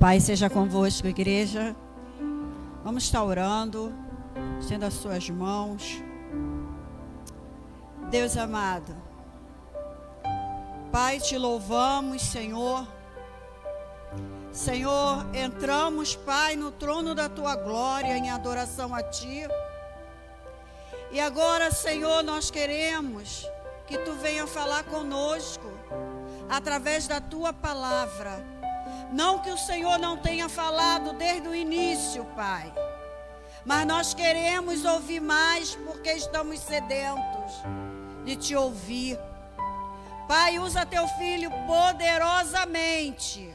Paz seja convosco, igreja. Vamos estar orando, estenda as suas mãos. Deus amado, Pai, te louvamos, Senhor. Senhor, entramos, Pai, no trono da Tua glória em adoração a Ti. E agora, Senhor, nós queremos que Tu venha falar conosco através da Tua palavra. Não que o Senhor não tenha falado desde o início, Pai, mas nós queremos ouvir mais porque estamos sedentos de Te ouvir. Pai, usa Teu Filho poderosamente,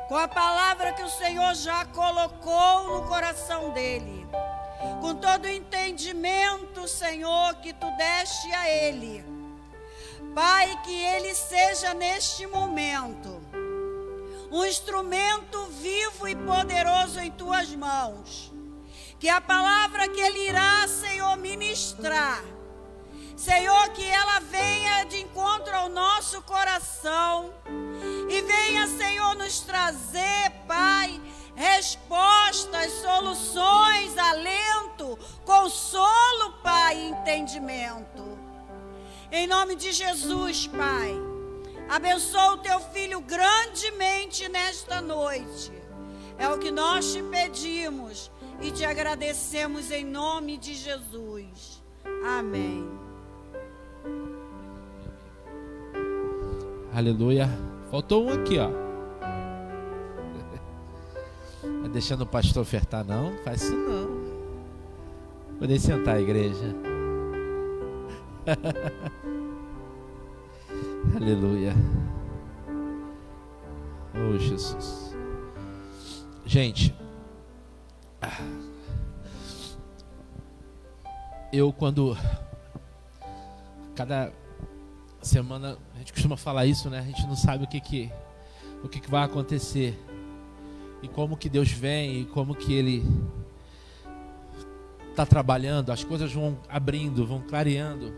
com a palavra que o Senhor já colocou no coração dele, com todo o entendimento, Senhor, que Tu deste a ele. Pai, que ele seja neste momento um instrumento vivo e poderoso em Tuas mãos. Que a palavra que ele irá, Senhor, ministrar, Senhor, que ela venha de encontro ao nosso coração e venha, Senhor, nos trazer, Pai, respostas, soluções, alento, consolo, Pai, e entendimento. Em nome de Jesus, Pai, abençoa o Teu Filho grandemente nesta noite. É o que nós Te pedimos e Te agradecemos em nome de Jesus. Amém. Aleluia. Faltou um aqui, ó. Tá deixando o pastor ofertar, não? Faz isso não. Podem sentar, igreja. Aleluia. Oh, Jesus. Gente, eu quando cada semana a gente costuma falar isso, né? A gente não sabe o que vai acontecer e como que Deus vem e como que Ele está trabalhando. As coisas vão abrindo, vão clareando.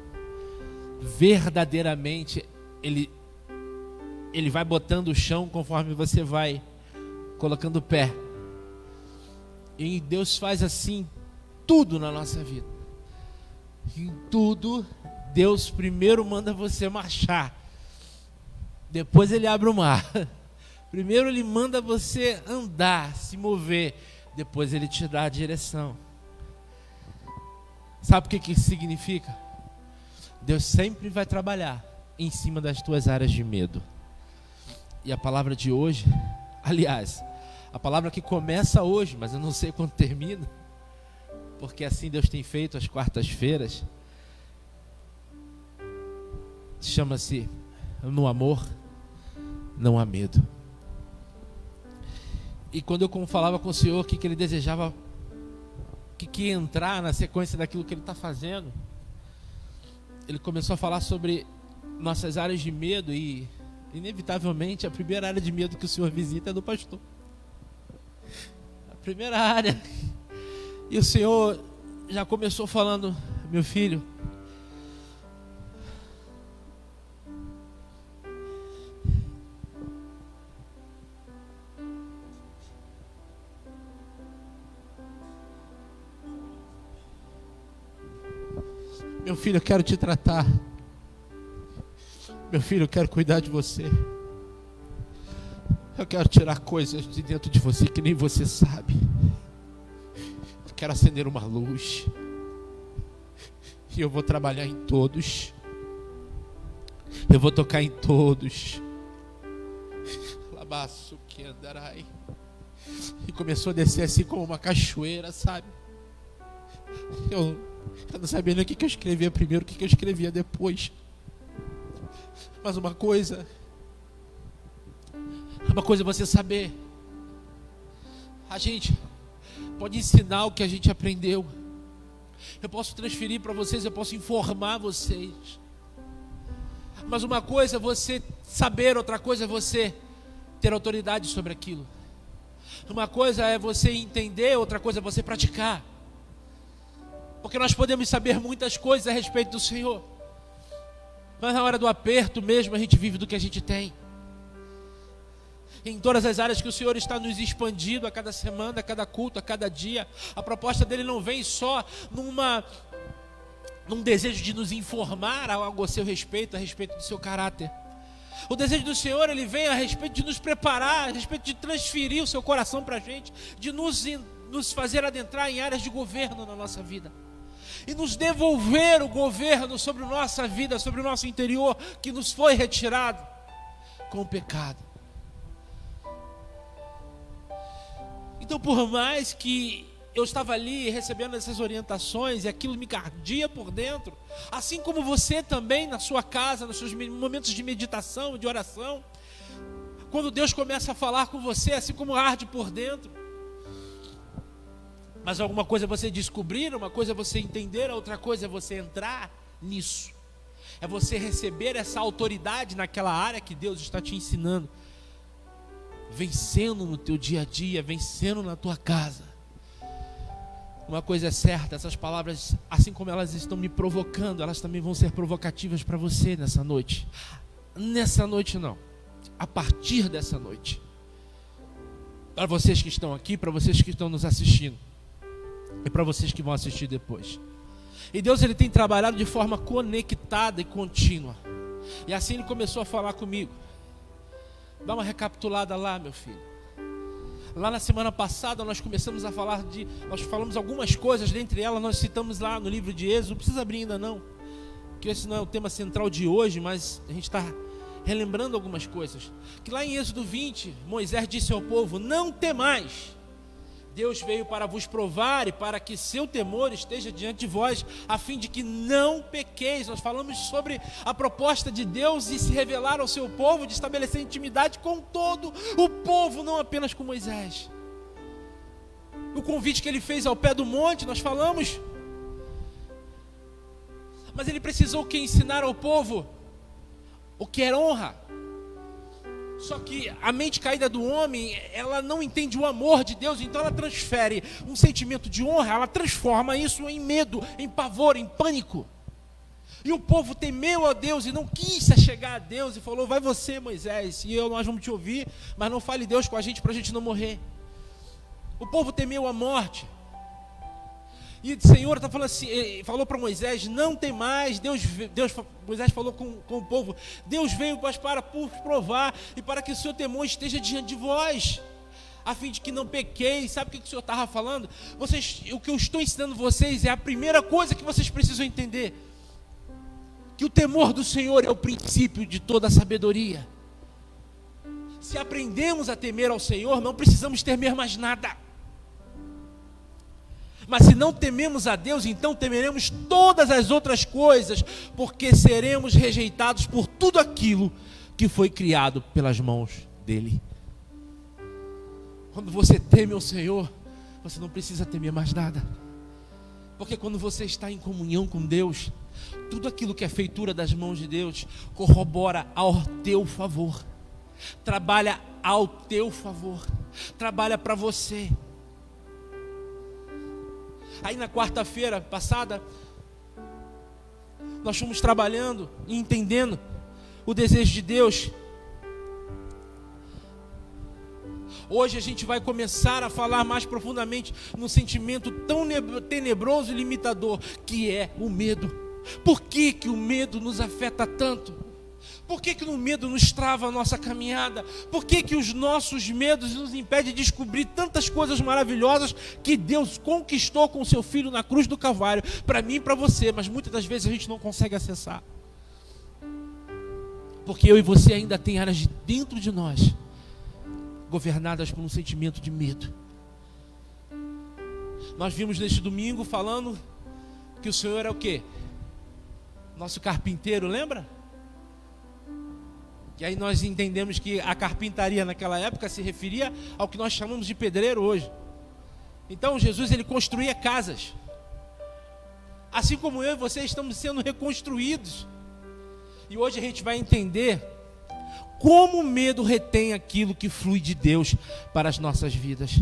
Verdadeiramente Ele vai botando o chão conforme você vai colocando o pé. E Deus faz assim tudo na nossa vida. Em tudo, Deus primeiro manda você marchar. Depois Ele abre o mar. Primeiro Ele manda você andar, se mover. Depois Ele te dá a direção. Sabe o que isso significa? Deus sempre vai trabalhar em cima das tuas áreas de medo. E a palavra de hoje, aliás, a palavra que começa hoje, mas eu não sei quando termina, porque assim Deus tem feito às quartas-feiras, chama-se: no amor não há medo. E quando eu falava com o Senhor que Ele desejava que ia entrar na sequência daquilo que Ele está fazendo, Ele começou a falar sobre nossas áreas de medo. E inevitavelmente a primeira área de medo que o Senhor visita é do pastor. A primeira área. E o Senhor já começou falando: meu filho, meu filho, eu quero te tratar. Meu filho, eu quero cuidar de você. Eu quero tirar coisas de dentro de você que nem você sabe. Eu quero acender uma luz. E eu vou trabalhar em todos. Eu vou tocar em todos. Labaço que andarai. E começou a descer assim como uma cachoeira, sabe? Eu não sabia nem o que eu escrevia primeiro, o que eu escrevia depois. Mas uma coisa é você saber. A gente pode ensinar o que a gente aprendeu. Eu posso transferir para vocês, eu posso informar vocês. Mas uma coisa é você saber, outra coisa é você ter autoridade sobre aquilo. Uma coisa é você entender, outra coisa é você praticar. Porque nós podemos saber muitas coisas a respeito do Senhor, mas na hora do aperto mesmo a gente vive do que a gente tem. em todas as áreas que o Senhor está nos expandindo a cada semana, a cada culto, a cada dia. A proposta dele não vem só num desejo de nos informar algo a seu respeito, a respeito do seu caráter. O desejo do Senhor, ele vem a respeito de nos preparar, a respeito de transferir o seu coração para a gente, de nos fazer adentrar em áreas de governo na nossa vida. E nos devolver o governo sobre a nossa vida, sobre o nosso interior, que nos foi retirado com o pecado. Então, por mais que eu estava ali recebendo essas orientações e aquilo me ardia por dentro, assim como você também na sua casa, nos seus momentos de meditação e de oração, quando Deus começa a falar com você, assim como arde por dentro. Mas alguma coisa é você descobrir, uma coisa é você entender, a outra coisa é você entrar nisso. É você receber essa autoridade naquela área que Deus está te ensinando, vencendo no teu dia a dia, vencendo na tua casa. Uma coisa é certa, essas palavras, assim como elas estão me provocando, elas também vão ser provocativas para você nessa noite. Nessa noite não, a partir dessa noite. Para vocês que estão aqui, para vocês que estão nos assistindo, e para vocês que vão assistir depois. E Deus, ele tem trabalhado de forma conectada e contínua. E assim ele começou a falar comigo. Dá uma recapitulada lá, meu filho. Lá na semana passada nós começamos a falar nós falamos algumas coisas, dentre elas nós citamos lá no livro de Êxodo. Não precisa abrir ainda não, que esse não é o tema central de hoje, mas a gente está relembrando algumas coisas. Que lá em Êxodo 20, Moisés disse ao povo: não temais, Deus veio para vos provar e para que seu temor esteja diante de vós, a fim de que não pequeis. Nós falamos sobre a proposta de Deus de se revelar ao seu povo, de estabelecer intimidade com todo o povo, não apenas com Moisés. O convite que ele fez ao pé do monte, nós falamos. Mas ele precisou que ensinar ao povo o que era honra. Só que a mente caída do homem, ela não entende o amor de Deus, então ela transfere um sentimento de honra, ela transforma isso em medo, em pavor, em pânico. E o povo temeu a Deus e não quis se chegar a Deus e falou: vai você, Moisés, e nós vamos te ouvir, mas não fale Deus com a gente para a gente não morrer. O povo temeu a morte. E o Senhor está falando assim, falou para Moisés: não tem mais. Moisés falou com o povo: Deus veio para provar e para que o seu temor esteja diante de vós, a fim de que não pequeis. Sabe o que o Senhor estava falando? O que eu estou ensinando vocês é a primeira coisa que vocês precisam entender: que o temor do Senhor é o princípio de toda a sabedoria. Se aprendemos a temer ao Senhor, não precisamos temer mais nada. Mas se não tememos a Deus, então temeremos todas as outras coisas, porque seremos rejeitados por tudo aquilo que foi criado pelas mãos dele. Quando você teme ao Senhor, você não precisa temer mais nada. Porque quando você está em comunhão com Deus, tudo aquilo que é feitura das mãos de Deus corrobora ao teu favor, trabalha ao teu favor, trabalha para você. Aí na quarta-feira passada, nós fomos trabalhando e entendendo o desejo de Deus. Hoje a gente vai começar a falar mais profundamente no sentimento tão tenebroso e limitador que é o medo. Por que que o medo nos afeta tanto? Por que que o medo nos trava a nossa caminhada? Por que que os nossos medos nos impedem de descobrir tantas coisas maravilhosas que Deus conquistou com o seu Filho na cruz do Calvário, para mim e para você, mas muitas das vezes a gente não consegue acessar? Porque eu e você ainda tem áreas de dentro de nós governadas por um sentimento de medo. Nós vimos neste domingo falando que o Senhor é o quê? Nosso carpinteiro, lembra? E aí nós entendemos que a carpintaria naquela época se referia ao que nós chamamos de pedreiro hoje. Então Jesus, ele construía casas. Assim como eu e você estamos sendo reconstruídos. E hoje a gente vai entender como o medo retém aquilo que flui de Deus para as nossas vidas.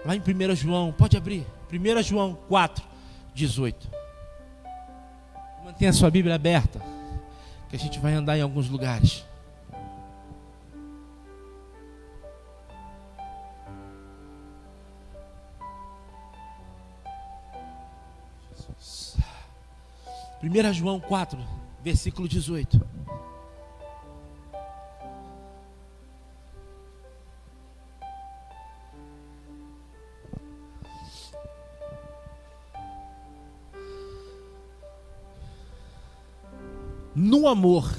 Lá em 1 João, pode abrir, 1 João 4, 18. Mantenha a sua Bíblia aberta, que a gente vai andar em alguns lugares. 1 João 4, versículo 18. No amor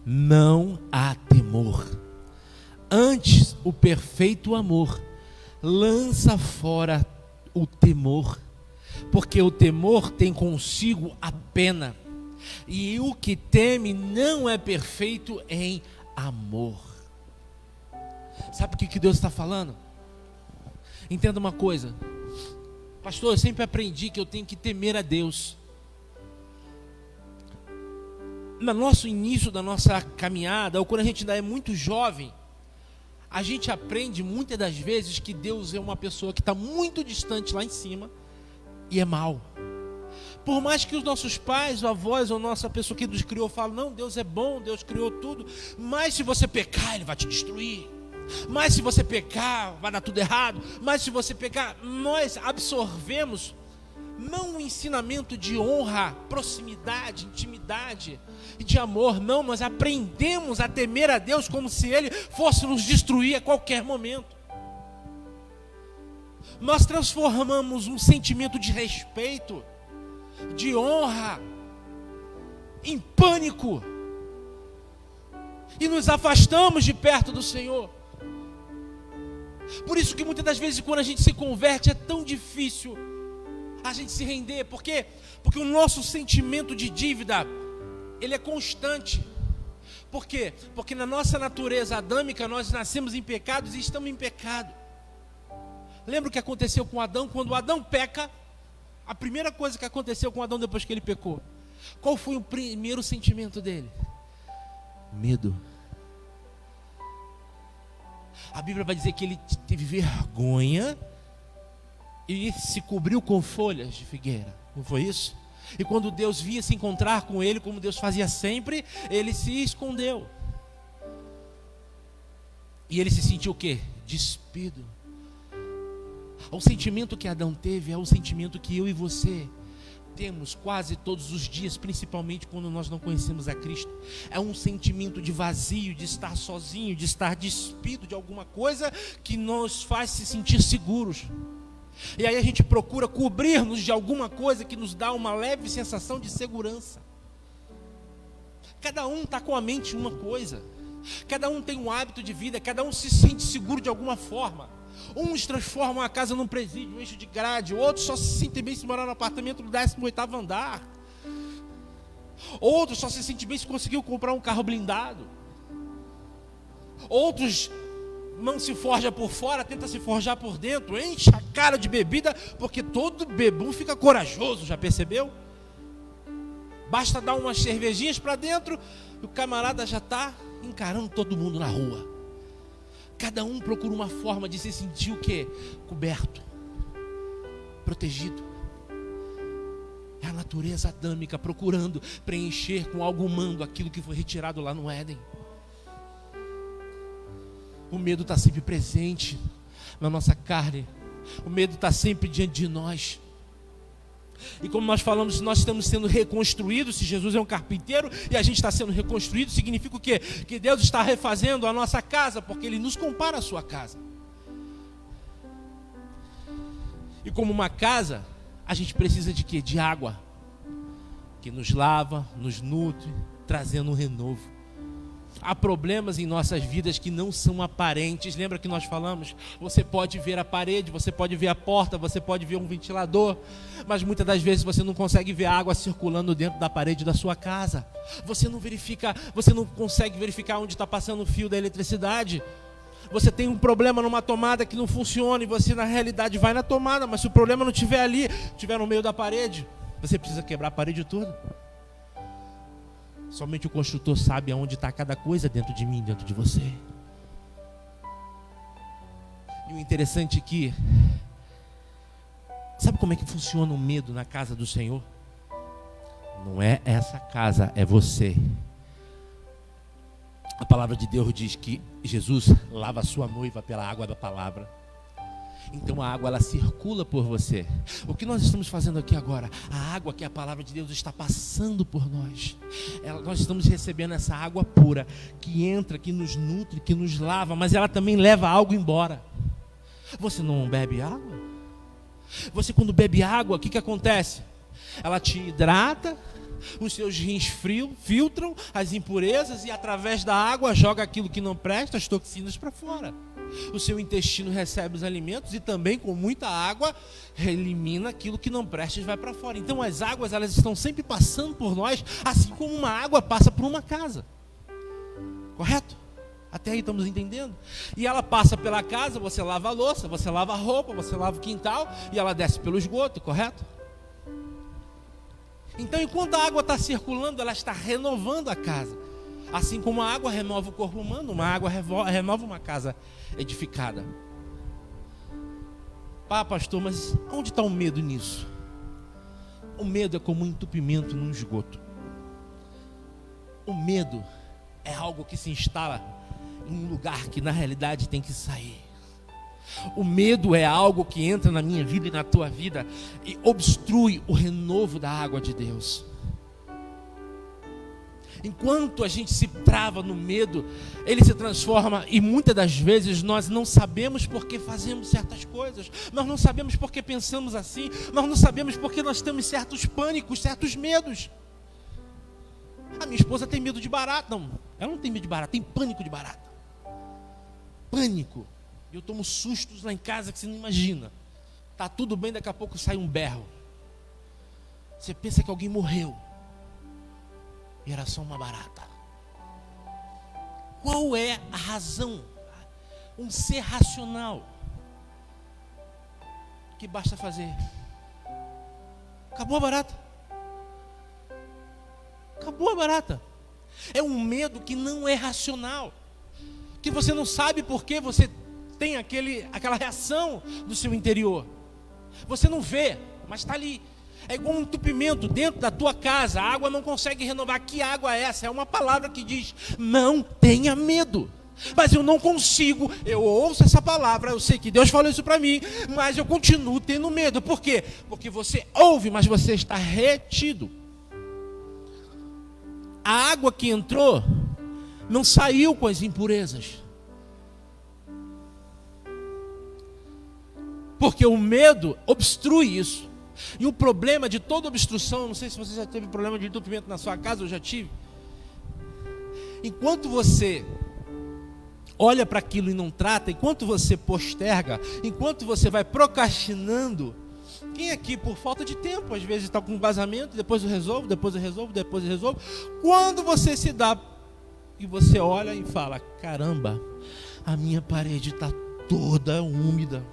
não há temor. Antes, o perfeito amor lança fora o temor, porque o temor tem consigo a pena, e o que teme não é perfeito em amor. Sabe o que Deus está falando? Entenda uma coisa, pastor, eu sempre aprendi que eu tenho que temer a Deus. No nosso início da nossa caminhada, ou quando a gente ainda é muito jovem, a gente aprende muitas das vezes que Deus é uma pessoa que está muito distante lá em cima e é mau. Por mais que os nossos pais, avós ou nossa pessoa que nos criou falem, não, Deus é bom, Deus criou tudo, mas se você pecar, Ele vai te destruir. Mas se você pecar, vai dar tudo errado. Mas se você pecar, nós absorvemos não um ensinamento de honra, proximidade, intimidade e de amor, não, nós aprendemos a temer a Deus como se Ele fosse nos destruir a qualquer momento. Nós transformamos um sentimento de respeito, de honra, em pânico, e nos afastamos de perto do Senhor. Por isso que muitas das vezes quando a gente se converte é tão difícil a gente se render. Por quê? Porque o nosso sentimento de dívida, ele é constante. Por quê? Porque na nossa natureza adâmica nós nascemos em pecados e estamos em pecado. Lembra o que aconteceu com Adão? Quando Adão peca, a primeira coisa que aconteceu com Adão depois que ele pecou, qual foi o primeiro sentimento dele? Medo. A Bíblia vai dizer que ele teve vergonha e se cobriu com folhas de figueira, não foi isso? E quando Deus vinha se encontrar com ele, como Deus fazia sempre, ele se escondeu. E ele se sentiu o quê? Despido. O sentimento que Adão teve é o sentimento que eu e você temos quase todos os dias, principalmente quando nós não conhecemos a Cristo. É um sentimento de vazio, de estar sozinho, de estar despido de alguma coisa que nos faz se sentir seguros. E aí a gente procura cobrir-nos de alguma coisa que nos dá uma leve sensação de segurança. Cada um está com a mente em uma coisa, cada um tem um hábito de vida, cada um se sente seguro de alguma forma. Uns transformam a casa num presídio, um eixo de grade, outros só se sentem bem se morar no apartamento do 18º andar. Outros só se sentem bem se conseguiu comprar um carro blindado. Outros não se forja por fora, tenta se forjar por dentro, enche a cara de bebida, porque todo bebum fica corajoso, já percebeu? Basta dar umas cervejinhas para dentro e o camarada já está encarando todo mundo na rua. Cada um procura uma forma de se sentir o quê? Coberto, protegido. É a natureza adâmica procurando preencher com algo humano aquilo que foi retirado lá no Éden. O medo está sempre presente na nossa carne. O medo está sempre diante de nós. E como nós falamos, nós estamos sendo reconstruídos. Se Jesus é um carpinteiro e a gente está sendo reconstruído, significa o quê? Que Deus está refazendo a nossa casa, porque Ele nos compara à sua casa. E como uma casa, a gente precisa de quê? De água, que nos lava, nos nutre, trazendo um renovo. Há problemas em nossas vidas que não são aparentes. Lembra que nós falamos? Você pode ver a parede, você pode ver a porta, você pode ver um ventilador, mas muitas das vezes você não consegue ver a água circulando dentro da parede da sua casa. Você não consegue verificar onde está passando o fio da eletricidade. Você tem um problema numa tomada que não funciona e você na realidade vai na tomada, mas se o problema não estiver ali, estiver no meio da parede, você precisa quebrar a parede toda. Somente o construtor sabe aonde está cada coisa dentro de mim, dentro de você. E o interessante é que, sabe como é que funciona o medo na casa do Senhor? Não é essa casa, é você. A palavra de Deus diz que Jesus lava a sua noiva pela água da palavra. Então a água, ela circula por você. O que nós estamos fazendo aqui agora? A água que a palavra de Deus está passando por nós. Nós estamos recebendo essa água pura, que entra, que nos nutre, que nos lava, mas ela também leva algo embora. Você não bebe água? Você, quando bebe água, o que acontece? Ela te hidrata, os seus rins filtram as impurezas e através da água joga aquilo que não presta, as toxinas para fora. O seu intestino recebe os alimentos e também com muita água elimina aquilo que não presta e vai para fora. Então as águas, elas estão sempre passando por nós, assim como uma água passa por uma casa. Correto? Até aí estamos entendendo? E ela passa pela casa, você lava a louça, você lava a roupa, você lava o quintal e ela desce pelo esgoto, correto? Então enquanto a água está circulando, ela está renovando a casa. Assim como a água renova o corpo humano, uma água renova uma casa edificada. Pastor, mas onde está o medo nisso? O medo é como um entupimento num esgoto. O medo é algo que se instala em um lugar que na realidade tem que sair. O medo é algo que entra na minha vida e na tua vida e obstrui o renovo da água de Deus. Enquanto a gente se trava no medo, ele se transforma, e muitas das vezes nós não sabemos por que fazemos certas coisas, nós não sabemos por que pensamos assim, nós não sabemos por que nós temos certos pânicos, certos medos. A minha esposa tem medo de barata. Não, ela não tem medo de barata, tem pânico de barata. Pânico. Eu tomo sustos lá em casa que você não imagina. Tá tudo bem, daqui a pouco sai um berro. Você pensa que alguém morreu. E era só uma barata. Qual é a razão? Um ser racional que basta fazer. Acabou a barata. Acabou a barata. É um medo que não é racional, que você não sabe por que você tem aquela reação do seu interior. Você não vê, mas está ali. É igual um entupimento dentro da tua casa. A água não consegue renovar. Que água é essa? É uma palavra que diz: não tenha medo. Mas eu não consigo. Eu ouço essa palavra, eu sei que Deus falou isso para mim, mas eu continuo tendo medo. Por quê? Porque você ouve, mas você está retido. A água que entrou não saiu com as impurezas. Porque o medo obstrui isso. E o problema de toda obstrução, não sei se você já teve problema de entupimento na sua casa, eu já tive. Enquanto você olha para aquilo e não trata, enquanto você posterga, enquanto você vai procrastinando, quem aqui por falta de tempo, às vezes está com um vazamento, depois eu resolvo, depois eu resolvo, depois eu resolvo. Quando você se dá e você olha e fala: caramba, a minha parede está toda úmida.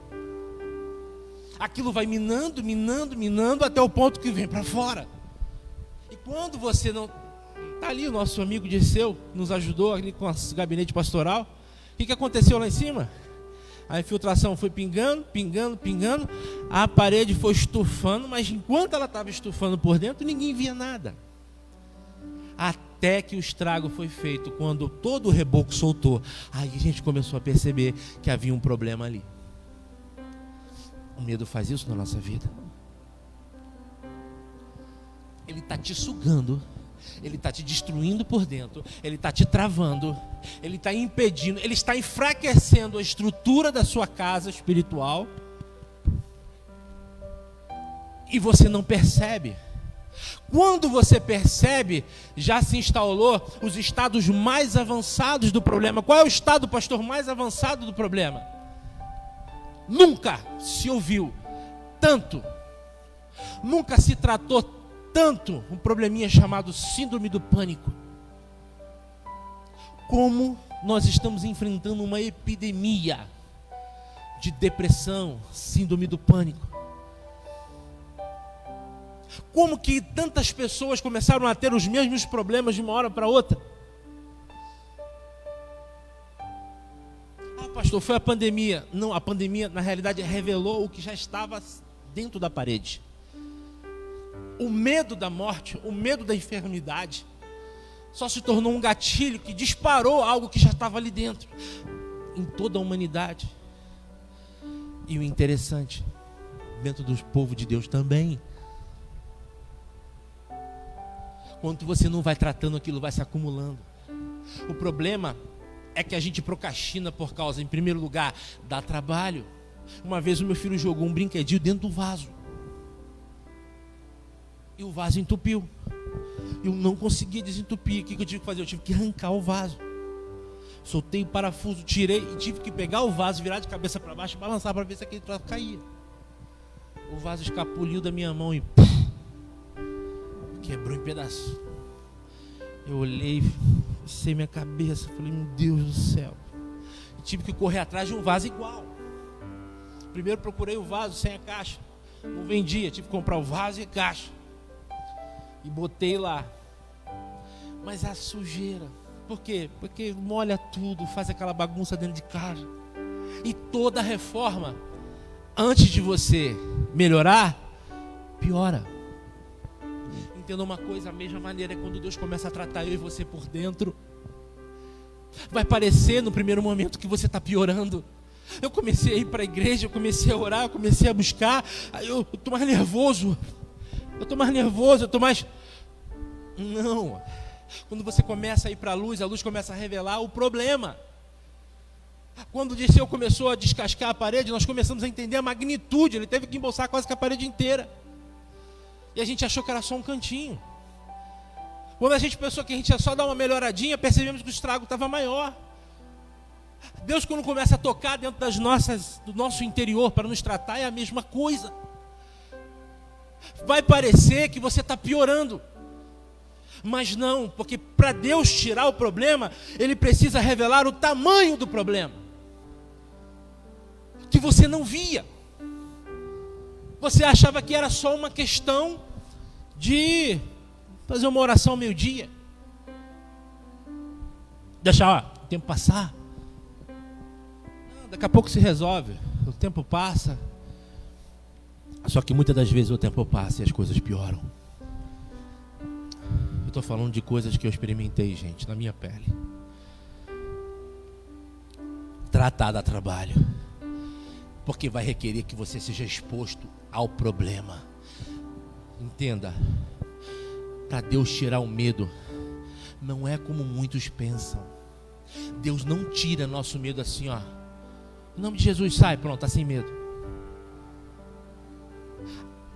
Aquilo vai minando, minando, minando, até o ponto que vem para fora. E quando você não... Está ali o nosso amigo Dirceu, nos ajudou ali com o gabinete pastoral. O que aconteceu lá em cima? A infiltração foi pingando, pingando, pingando. A parede foi estufando, mas enquanto ela estava estufando por dentro, ninguém via nada. Até que o estrago foi feito, quando todo o reboco soltou. Aí a gente começou a perceber que havia um problema ali. O medo faz isso na nossa vida. Ele está te sugando, ele está te destruindo por dentro, ele está te travando, ele está impedindo, ele está enfraquecendo a estrutura da sua casa espiritual. E você não percebe. Quando você percebe, já se instalou os estados mais avançados do problema. Qual é o estado, pastor, mais avançado do problema? Nunca se ouviu tanto, nunca se tratou tanto um probleminha chamado síndrome do pânico. Como nós estamos enfrentando uma epidemia de depressão, síndrome do pânico. Como que tantas pessoas começaram a ter os mesmos problemas de uma hora para outra? Pastor, foi a pandemia. Não, a pandemia na realidade revelou o que já estava dentro da parede. O medo da morte, o medo da enfermidade, só se tornou um gatilho que disparou algo que já estava ali dentro. Em toda a humanidade. E o interessante, dentro do povo de Deus também. Quando você não vai tratando, aquilo vai se acumulando. O problema é que a gente procrastina por causa, em primeiro lugar, dá trabalho. Uma vez o meu filho jogou um brinquedinho dentro do vaso. E o vaso entupiu. Eu não conseguia desentupir. O que eu tive que fazer? Eu tive que arrancar o vaso. Soltei o parafuso, tirei e tive que pegar o vaso, virar de cabeça para baixo e balançar para ver se aquele troço caía. O vaso escapuliu da minha mão e quebrou em pedaços. Eu olhei, sei minha cabeça, falei, meu Deus do céu. E tive que correr atrás de um vaso igual. Primeiro procurei o vaso sem a caixa. Não vendia, tive que comprar o vaso e a caixa. E botei lá. Mas a sujeira. Por quê? Porque molha tudo, faz aquela bagunça dentro de casa. E toda reforma, antes de você melhorar, piora. Entenda uma coisa, a mesma maneira é quando Deus começa a tratar eu e você por dentro. Vai parecer no primeiro momento que você está piorando. Eu comecei a ir para a igreja, eu comecei a orar, eu comecei a buscar. Eu estou mais nervoso. Eu estou mais... Não. Quando você começa a ir para a luz começa a revelar o problema. Quando o Dirceu começou a descascar a parede, nós começamos a entender a magnitude. Ele teve que embolsar quase que a parede inteira. E a gente achou que era só um cantinho. Quando a gente pensou que a gente ia só dar uma melhoradinha, percebemos que o estrago estava maior. Deus, quando começa a tocar dentro do nosso interior para nos tratar, é a mesma coisa. Vai parecer que você está piorando. Mas não, porque para Deus tirar o problema, Ele precisa revelar o tamanho do problema, que você não via. Você achava que era só uma questão de fazer uma oração ao meio-dia, deixar o tempo passar. Daqui a pouco se resolve, o tempo passa. Só que muitas das vezes o tempo passa e as coisas pioram. Eu estou falando de coisas que eu experimentei, gente, na minha pele. Tratar dá trabalho, porque vai requerer que você seja exposto ao problema. Entenda, para Deus tirar o medo, não é como muitos pensam. Deus não tira nosso medo assim, ó. Em nome de Jesus, sai, pronto, está sem medo.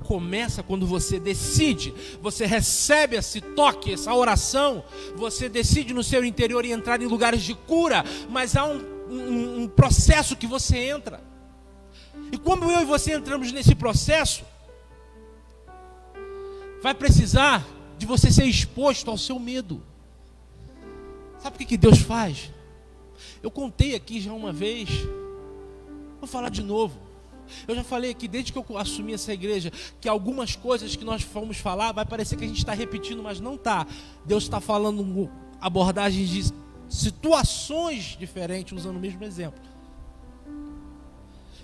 Começa quando você decide, você recebe esse toque, essa oração, você decide no seu interior e entrar em lugares de cura, mas há um processo que você entra. E quando eu e você entramos nesse processo, vai precisar de você ser exposto ao seu medo. Sabe o que Deus faz? Eu contei aqui já uma vez, vou falar de novo. Eu já falei aqui, desde que eu assumi essa igreja, que algumas coisas que nós fomos falar, vai parecer que a gente está repetindo, mas não está. Deus está falando abordagens de situações diferentes, usando o mesmo exemplo.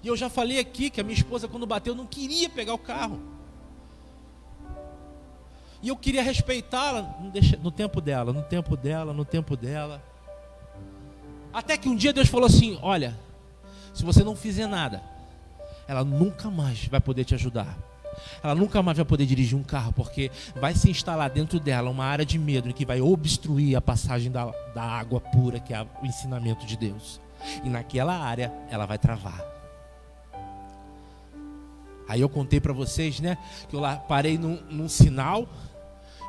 E eu já falei aqui que a minha esposa, quando bateu, não queria pegar o carro. E eu queria respeitá-la no tempo dela, no tempo dela, no tempo dela. Até que um dia Deus falou assim, olha, se você não fizer nada, ela nunca mais vai poder te ajudar. Ela nunca mais vai poder dirigir um carro, porque vai se instalar dentro dela uma área de medo que vai obstruir a passagem da água pura, que é o ensinamento de Deus. E naquela área ela vai travar. Aí eu contei para vocês, né, que eu lá parei num sinal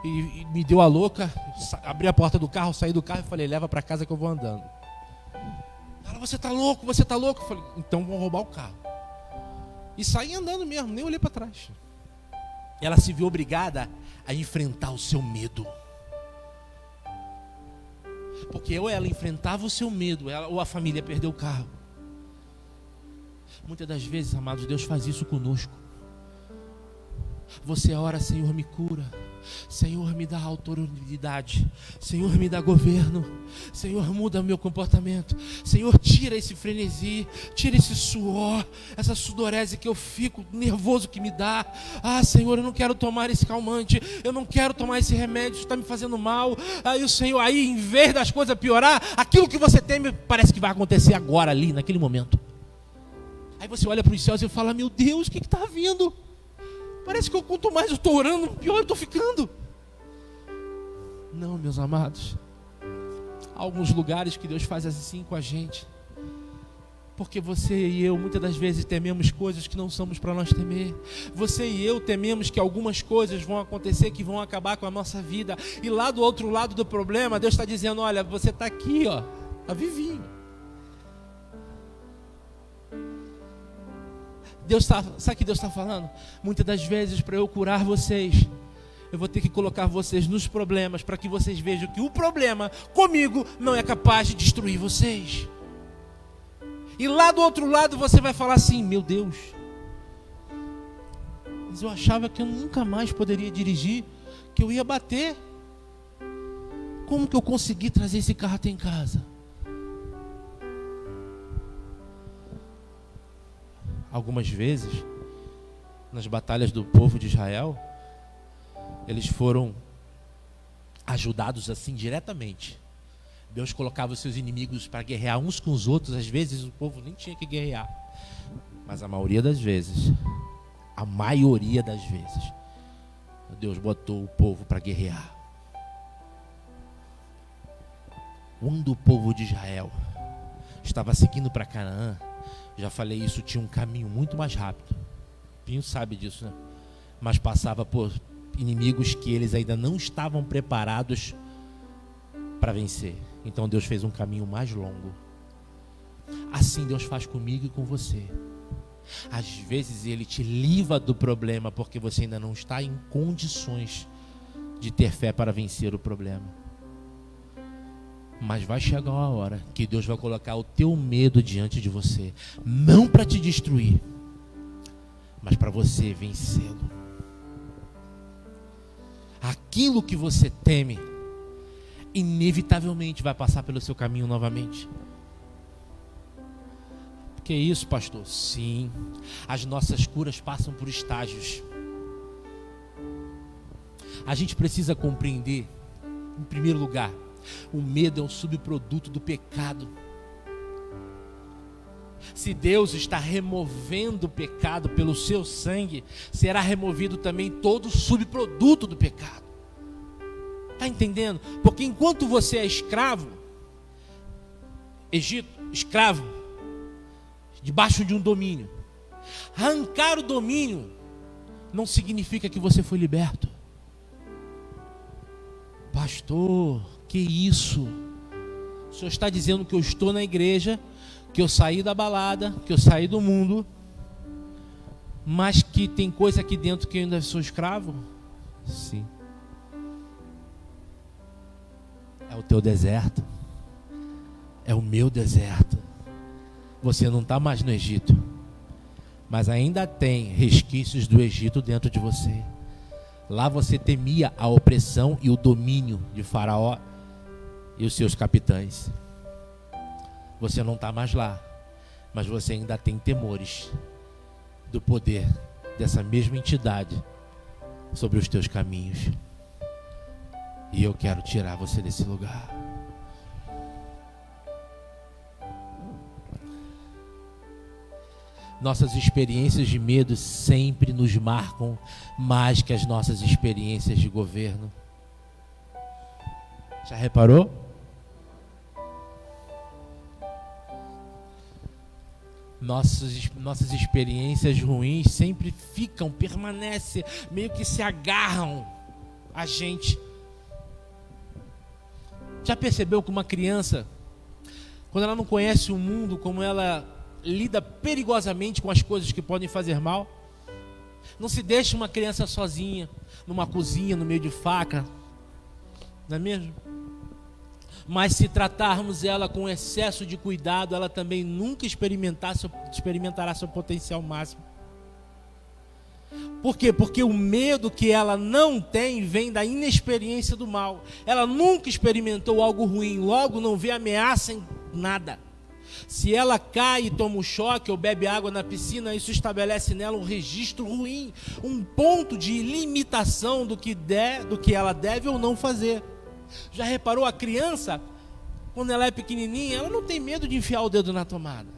e me deu a louca, abri a porta do carro, saí do carro e falei, leva para casa que eu vou andando. Ela, você tá louco? Eu falei, então vão roubar o carro. E saí andando mesmo, nem olhei para trás. Ela se viu obrigada a enfrentar o seu medo. Porque ou ela enfrentava o seu medo, ou a família perdeu o carro. Muitas das vezes, amados, Deus faz isso conosco. Você ora, Senhor, me cura. Senhor, me dá autoridade. Senhor, me dá governo. Senhor, muda meu comportamento. Senhor, tira esse frenesi, tira esse suor, essa sudorese que eu fico, nervoso que me dá. Ah, Senhor, eu não quero tomar esse calmante, eu não quero tomar esse remédio, isso está me fazendo mal. Aí o Senhor, em vez das coisas piorar, aquilo que você teme parece que vai acontecer agora, ali, naquele momento. Aí você olha para os céus e fala: meu Deus, o que está vindo? Parece que quanto mais eu estou orando, pior eu estou ficando. Não, meus amados. Há alguns lugares que Deus faz assim com a gente. Porque você e eu, muitas das vezes, tememos coisas que não somos para nós temer. Você e eu tememos que algumas coisas vão acontecer, que vão acabar com a nossa vida. E lá do outro lado do problema, Deus está dizendo: olha, você está aqui, ó, está vivinho. Sabe o que Deus está falando? Muitas das vezes, para eu curar vocês, eu vou ter que colocar vocês nos problemas, para que vocês vejam que o problema comigo não é capaz de destruir vocês. E lá do outro lado você vai falar assim: meu Deus, mas eu achava que eu nunca mais poderia dirigir, que eu ia bater. Como que eu consegui trazer esse carro até em casa? Algumas vezes, nas batalhas do povo de Israel, eles foram ajudados assim diretamente. Deus colocava os seus inimigos para guerrear uns com os outros. Às vezes o povo nem tinha que guerrear, mas a maioria das vezes, Deus botou o povo para guerrear. Quando o povo de Israel estava seguindo para Canaã, já falei isso, tinha um caminho muito mais rápido. Pinho sabe disso, né? Mas passava por inimigos que eles ainda não estavam preparados para vencer. Então Deus fez um caminho mais longo. Assim Deus faz comigo e com você. Às vezes Ele te livra do problema porque você ainda não está em condições de ter fé para vencer o problema. Mas vai chegar uma hora que Deus vai colocar o teu medo diante de você, não para te destruir, mas para você vencê-lo. Aquilo que você teme, inevitavelmente vai passar pelo seu caminho novamente. Que isso, pastor? Sim, as nossas curas passam por estágios. A gente precisa compreender, em primeiro lugar, o medo é um subproduto do pecado. Se Deus está removendo o pecado pelo seu sangue, será removido também todo o subproduto do pecado. Está entendendo? Porque enquanto você é escravo, Egito, escravo, debaixo de um domínio, arrancar o domínio não significa que você foi liberto. Pastor, que isso? O senhor está dizendo que eu estou na igreja, que eu saí da balada, que eu saí do mundo, mas que tem coisa aqui dentro que eu ainda sou escravo? Sim. É o teu deserto. É o meu deserto. Você não está mais no Egito, mas ainda tem resquícios do Egito dentro de você. Lá você temia a opressão e o domínio de Faraó e os seus capitães. Você não está mais lá, mas você ainda tem temores do poder dessa mesma entidade sobre os teus caminhos. E eu quero tirar você desse lugar. Nossas experiências de medo sempre nos marcam mais que as nossas experiências de governo. Já reparou? Nossas experiências ruins sempre permanecem, meio que se agarram a gente. Já percebeu que uma criança, quando ela não conhece o mundo, como ela lida perigosamente com as coisas que podem fazer mal? Não se deixa uma criança sozinha numa cozinha, no meio de faca, não é mesmo? Mas se tratarmos ela com excesso de cuidado, ela também nunca experimentará seu potencial máximo. Por quê? Porque o medo que ela não tem vem da inexperiência do mal. Ela nunca experimentou algo ruim, logo não vê ameaça em nada. Se ela cai e toma um choque ou bebe água na piscina, isso estabelece nela um registro ruim, um ponto de limitação do que ela deve ou não fazer. Já reparou, a criança, quando ela é pequenininha, ela não tem medo de enfiar o dedo na tomada.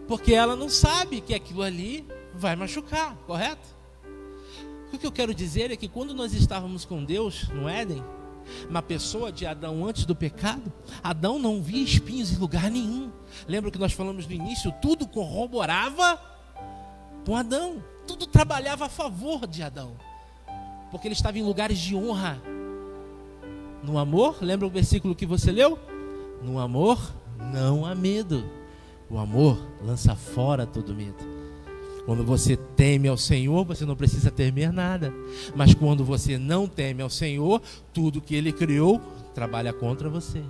Porque ela não sabe que aquilo ali vai machucar, correto? O que eu quero dizer é que quando nós estávamos com Deus no Éden, na pessoa de Adão antes do pecado, Adão não via espinhos em lugar nenhum. Lembra que nós falamos no início? Tudo corroborava com Adão, tudo trabalhava a favor de Adão, porque ele estava em lugares de honra. No amor, lembra o versículo que você leu? No amor não há medo, o amor lança fora todo medo. Quando você teme ao Senhor, você não precisa temer nada. Mas quando você não teme ao Senhor, tudo que Ele criou trabalha contra você,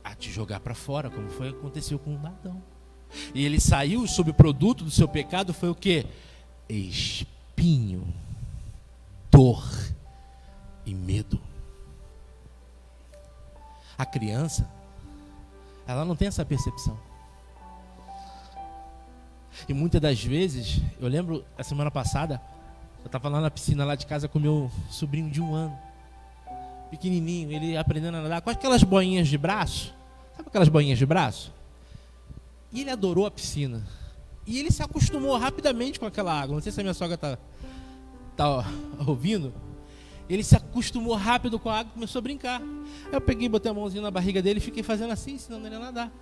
a te jogar para fora, como aconteceu com Adão. E ele saiu, o subproduto do seu pecado foi o quê? Espinho, dor e medo. A criança, ela não tem essa percepção. E muitas das vezes, eu lembro, a semana passada, eu estava lá na piscina lá de casa com meu sobrinho de 1 ano, pequenininho, ele aprendendo a nadar com aquelas boinhas de braço. Sabe aquelas boinhas de braço? E ele adorou a piscina. E ele se acostumou rapidamente com aquela água. Não sei se a minha sogra tá ouvindo. Ele se acostumou rápido com a água e começou a brincar. Aí eu peguei, botei a mãozinha na barriga dele e fiquei fazendo assim, ensinando ele a nadar.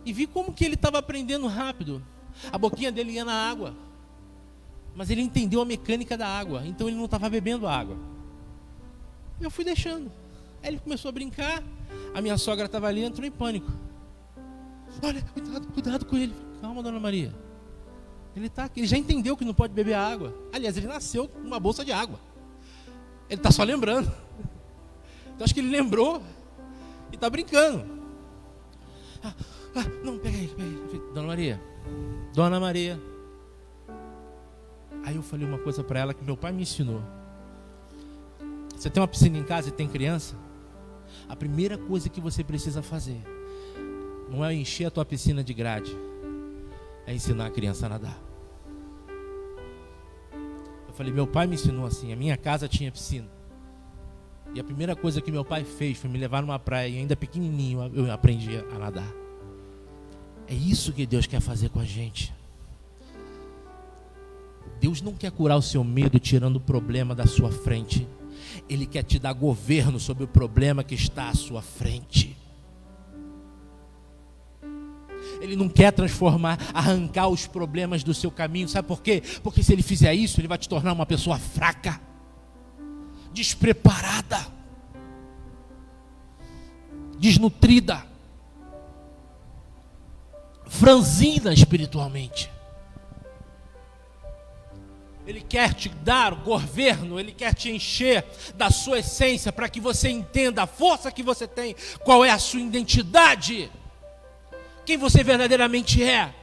E vi como que ele estava aprendendo rápido. A boquinha dele ia na água, mas ele entendeu a mecânica da água, então ele não estava bebendo a água. Eu fui deixando. Aí ele começou a brincar. A minha sogra estava ali e entrou em pânico. Olha, cuidado com ele. Calma, dona Maria. Ele está aqui, ele já entendeu que não pode beber a água. Aliás, ele nasceu com uma bolsa de água. Ele está só lembrando. Então acho que ele lembrou e está brincando. Não, pega ele. Dona Maria. Aí eu falei uma coisa para ela que meu pai me ensinou. Você tem uma piscina em casa e tem criança? A primeira coisa que você precisa fazer não é encher a tua piscina de grade, é ensinar a criança a nadar. Eu falei, meu pai me ensinou assim, a minha casa tinha piscina. E a primeira coisa que meu pai fez foi me levar numa praia, e ainda pequenininho eu aprendi a nadar. É isso que Deus quer fazer com a gente. Deus não quer curar o seu medo tirando o problema da sua frente. Ele quer te dar governo sobre o problema que está à sua frente. Ele não quer arrancar os problemas do seu caminho. Sabe por quê? Porque se ele fizer isso, ele vai te tornar uma pessoa fraca, despreparada, desnutrida, franzina espiritualmente. Ele quer te dar governo, ele quer te encher da sua essência para que você entenda a força que você tem, qual é a sua identidade, quem você verdadeiramente é.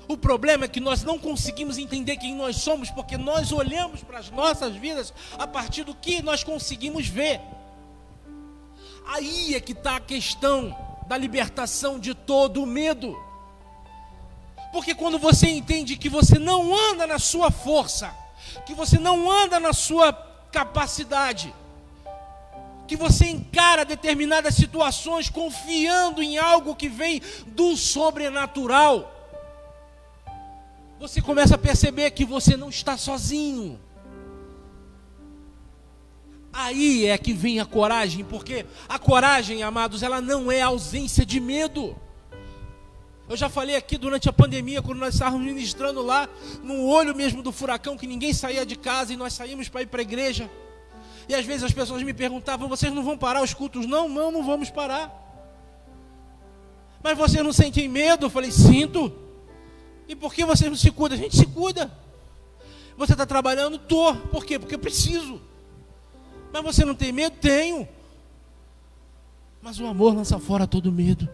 O problema é que nós não conseguimos entender quem nós somos, porque nós olhamos para as nossas vidas a partir do que nós conseguimos ver. Aí é que está a questão da libertação de todo o medo. Porque quando você entende que você não anda na sua força, que você não anda na sua capacidade, que você encara determinadas situações confiando em algo que vem do sobrenatural, você começa a perceber que você não está sozinho. Aí é que vem a coragem, porque a coragem, amados, ela não é ausência de medo. Eu já falei aqui durante a pandemia, quando nós estávamos ministrando lá, no olho mesmo do furacão, que ninguém saía de casa e nós saímos para ir para a igreja. E às vezes as pessoas me perguntavam, vocês não vão parar os cultos? Não vamos parar. Mas vocês não sentem medo? Eu falei, sinto. E por que vocês não se cuidam? A gente se cuida. Você está trabalhando? Estou. Por quê? Porque eu preciso. Mas você não tem medo? Tenho. Mas o amor lança fora todo medo.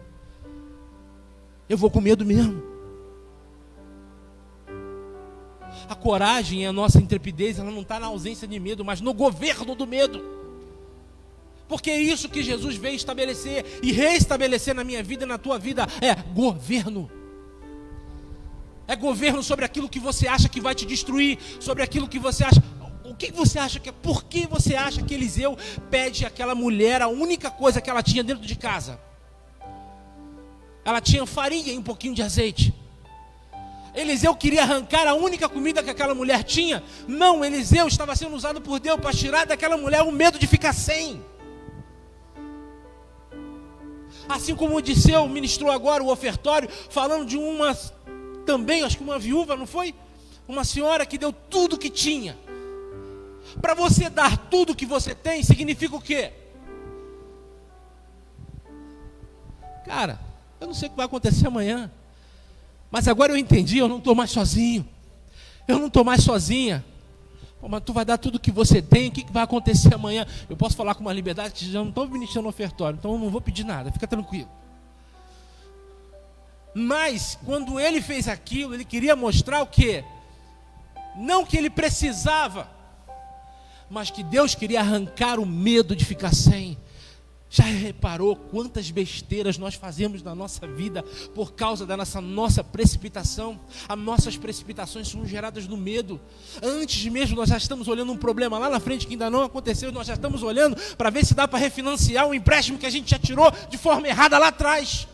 Eu vou com medo mesmo. A coragem e a nossa intrepidez, ela não está na ausência de medo, mas no governo do medo. Porque é isso que Jesus veio estabelecer e reestabelecer na minha vida e na tua vida, é governo. É governo sobre aquilo que você acha que vai te destruir, sobre aquilo que você acha. O que você acha que é? Por que você acha que Eliseu pede àquela mulher a única coisa que ela tinha dentro de casa? Ela tinha farinha e um pouquinho de azeite. Eliseu queria arrancar a única comida que aquela mulher tinha. Não, Eliseu estava sendo usado por Deus para tirar daquela mulher o medo de ficar sem. Assim como Odisseu ministrou agora o ofertório, falando de uma, também, acho que uma viúva, não foi? Uma senhora que deu tudo que tinha. Para você dar tudo que você tem, significa o quê? Cara, eu não sei o que vai acontecer amanhã, mas agora eu entendi, eu não estou mais sozinho. Eu não estou mais sozinha. Pô, mas tu vai dar tudo que você tem, o que vai acontecer amanhã? Eu posso falar com uma liberdade que já não estou ministrando no ofertório, então eu não vou pedir nada, fica tranquilo. Mas, quando ele fez aquilo, ele queria mostrar o quê? Não que ele precisava, mas que Deus queria arrancar o medo de ficar sem. Já reparou quantas besteiras nós fazemos na nossa vida por causa da nossa precipitação? As nossas precipitações são geradas no medo. Antes mesmo nós já estamos olhando um problema lá na frente que ainda não aconteceu, nós já estamos olhando para ver se dá para refinanciar o empréstimo que a gente já tirou de forma errada lá atrás.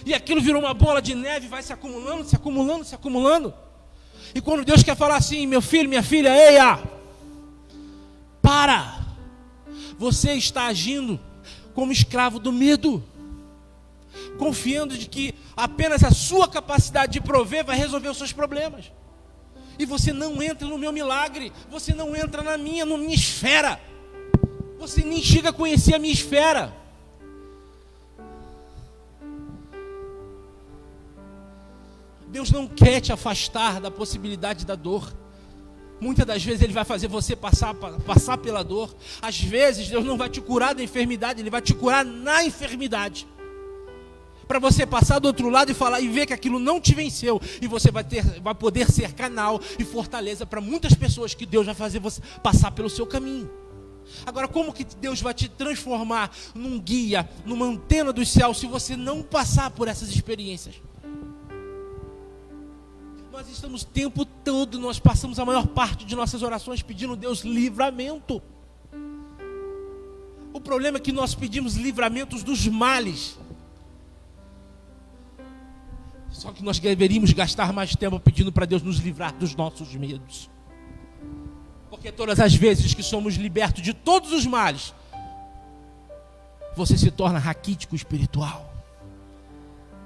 E aquilo virou uma bola de neve, vai se acumulando, se acumulando, se acumulando. E quando Deus quer falar assim, meu filho, minha filha, eia, para! Você está agindo como escravo do medo, confiando de que apenas a sua capacidade de prover vai resolver os seus problemas. E você não entra no meu milagre, você não entra na minha esfera. Você nem chega a conhecer a minha esfera. Deus não quer te afastar da possibilidade da dor. Muitas das vezes Ele vai fazer você passar pela dor. Às vezes Deus não vai te curar da enfermidade, Ele vai te curar na enfermidade. Para você passar do outro lado e falar e ver que aquilo não te venceu. E você vai poder ser canal e fortaleza para muitas pessoas que Deus vai fazer você passar pelo seu caminho. Agora, como que Deus vai te transformar num guia, numa antena dos céus, se você não passar por essas experiências? Nós estamos o tempo todo, nós passamos a maior parte de nossas orações pedindo a Deus livramento. O problema é que nós pedimos livramentos dos males. Só que nós deveríamos gastar mais tempo pedindo para Deus nos livrar dos nossos medos. Porque todas as vezes que somos libertos de todos os males, você se torna raquítico espiritual.